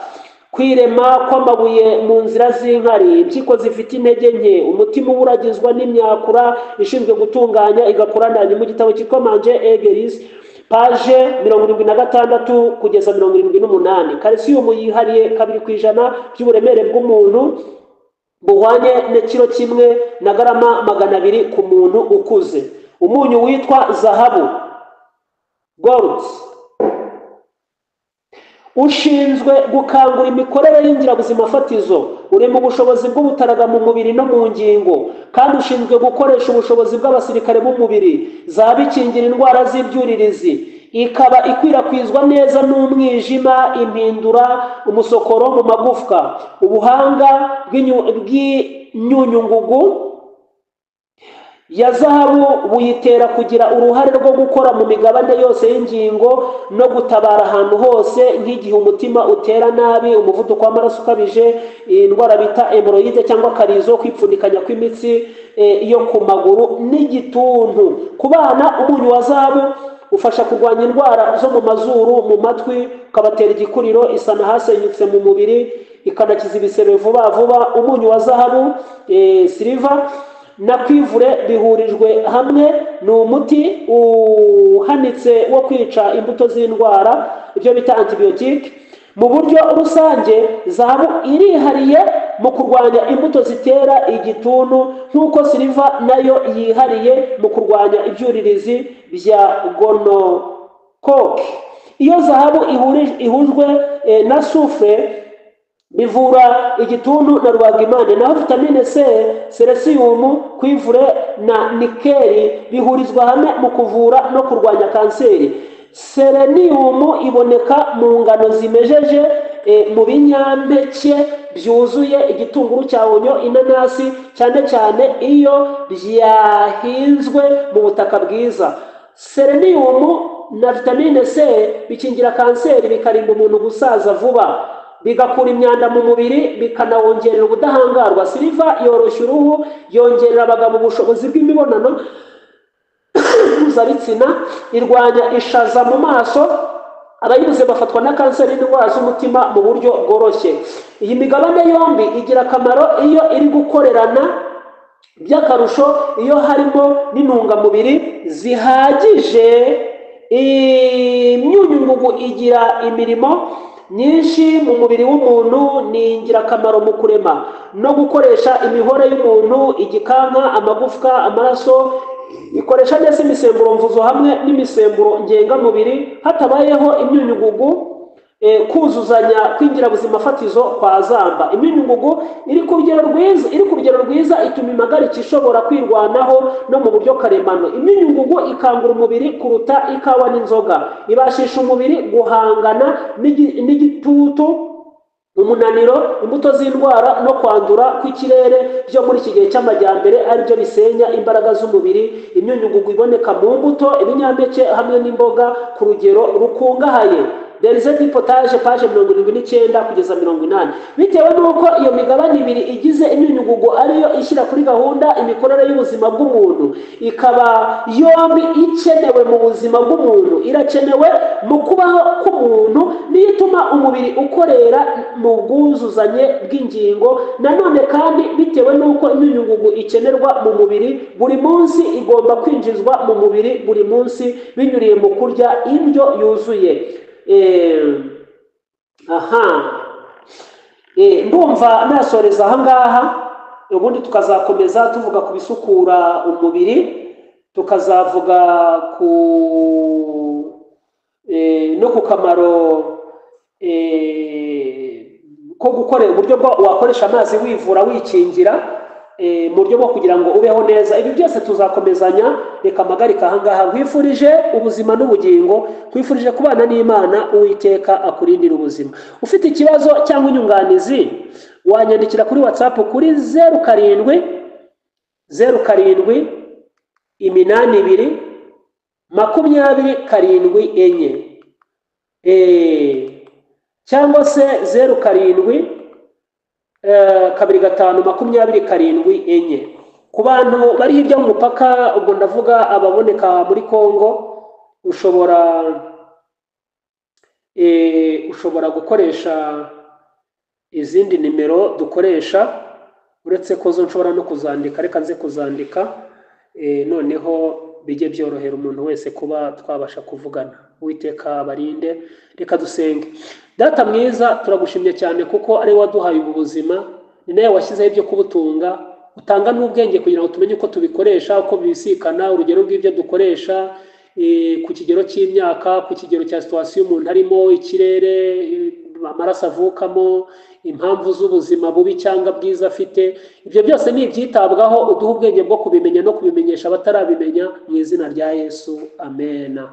[SPEAKER 1] kwirema kw'amabuye mu nzira z'inkari, impyiko zifite intege nke, umutima uburagizwa n'imyakura ishinzwe gutunganya igakorana. Ni mu gitabo cyitwa Manger Aigris, page 76 kugeza 78. Calcium yihariye 2% by'uburemere bw'umuntu. buhwanye n'ikiro kimwe na garama 200 ku muntu ukuze. Umunyu witwa zahabu gold ushinzwe gukangura imikorere y'ingirabuzima fatizo, uri mu bushobozi bw'ubutaraga mu mubiri no mu ngingo, kandi ushinzwe gukoresha ubushobozi bw'abasirikare b'umubiri. Zahabu ikingira indwara z'ibyuririzi, ikaba ikwirakwizwa neza n'umwijima, impindura, umusokoro mu magufwa. Ubuhanga bw'imyunyungugu ya zahabu buyitera kugira uruhare rwo gukora mu migabane yose y'ingingo no gutabara ahantu hose, nk'igihe umutima utera nabi, umuvuduko w'amaraso ukabije, indwara bita hemoroide cyangwa karizo, kwipfundikanya kw'imitsi yo ku maguru n'igituntu. Ku bana, umunyu wa zahabu ufasha kurwanya indwara zo mu mazuru, mu matwi, ukabatera igikuriro, isana hasenyutse mu mubiri, ikanakiza ibisebe vuba vuba. Umunyu wa zahabu silver na kwivure bihurijwe hamwe, ni umuti uhanitse wo kwica imbuto z'indwara, ibyo bita antibiotique. Mu buryo rusange, zahabu irihariye mu kurwanya imbuto zitera igituntu, nk'uko silver nayo yihariye mu kurwanya ibyuririzi bya gonocoque. Iyo zahabu ihujwe na soufre bivura igituntu na rubagimpande, naho vitamine C, selenium, kwivure na nikeli bihurizwa hamwe mu kuvura no kurwanya kanseri. Selenium iboneka mu ngano zimejeje, mu binyampeke byuzuye, igitunguru cya onyo, inanasi, cyane cyane iyo byahinzwe mu butaka bwiza. Selenium na vitamine C bikingira kanseri, bikarinda umuntu gusaza vuba, bigakura imyanda mu mubiri, bikanawongerera ubudahangarwa. Silver yoroshya uruhu, yongerera abagabo ubushobozi bw'imibonano mpuzabitsina, irwanya ishaza mu maso, abayibuze bafatwa na kanseri n'indwara z'umutima mu buryo bworoshye. Iyi migabane yombi igira akamaro iyo iri gukorerana by'akarusho, iyo harimo n'intungamubiri zihagije. Imyunyungugu igira imirimo nyinshi mu mubiri w'umuntu, ni ingirakamaro mu kurema no gukoresha imihore y'umuntu, igikanka, amagufwa, amaraso. Ikoresha neza imisemburo mvuzo hamwe n'imisemburo ngengamubiri. Hatabayeho imyunyungugu, kuzuzanya kw'ingirabuzima fatizo kwa zamba. Imyunyungugu iri ku rugero rwiza ituma impagarike ishobora kwirwanaho no mu buryo karemano. Imyunyungugu ikangura umubiri kuruta ikawa n'inzoga, ibashisha umubiri guhangana n'igitutu, umunaniro, imbuto z'indwara no kwandura kw'ikirere byo muri iki gihe cy'amajyambere, ari byo bisenya imbaraga z'umubiri. Imyunyungugu iboneka mu mbuto, ibinyampeke hamwe n'imboga ku rugero rukungahaye. Derizeti potage page 79 kugeza 80. Bitewe n'uko iyo migabane ibiri igize imyunyungugu ariyo ishyira kuri gahunda imikorere y'ubuzima bw'umuntu, ikaba yombi ikenewe mu buzima bw'umuntu, irakenewe mu kubaho k'umuntu, niyo ituma umubiri ukorera mu bwuzuzanye bw'ingingo. Nanone kandi bitewe n'uko imyunyungugu ikenerwa mu mubiri buri munsi, igomba kwinjizwa mu mubiri buri munsi binyuriye mu kurya indyo yuzuye. Ndumva nasoreza ahangaha, ubundi tukazakomeza tuvuga ku bisukura umubiri, tukazavuga no ku kamaro ko gukorera uburyo bwo wakoresha amazi wivura wikingira, mu buryo bwo kugira ngo ubeho neza. Ibi byose tuzakomezanya. Reka mpagarika ahangaha. Nkwifurije ubuzima n'ubugingo, nkwifurije kubana n'Imana, Uwiteka akurindira ubuzima. Ufite ikibazo cyangwa inyunganizi, wanyandikira kuri WhatsApp kuri 07 82 24 cyangwa se 07 25 ku bantu bari hirya y'umupaka. Ubwo ndavuga ababoneka muri Kongo, ushobora gukoresha izindi nimero dukoresha, uretse ko zo nshobora no kuzandika. Reka nze kuzandika, noneho bijye byorohera umuntu wese kuba twabasha kuvugana. Uwiteka barinde. Reka dusenge. Data mwiza, turagushimye cyane kuko ari waduhaye ubuzima, ni nawe washyizeho ibyo kubutunga, utanga n'ubwenge kugira ngo tumenye uko tubikoresha, uko bibisikana, urugero rw'ibyo dukoresha ku kigero cy'imyaka, ku kigero cya situwasiyo umuntu arimo, ikirere, amaraso avukamo, impamvu z'ubuzima bubi cyangwa bwiza afite. Ibyo byose ni ibyitabwaho, uduha ubwenge bwo kubimenya no kubimenyesha abatarabimenya, mu izina rya Yesu, amena.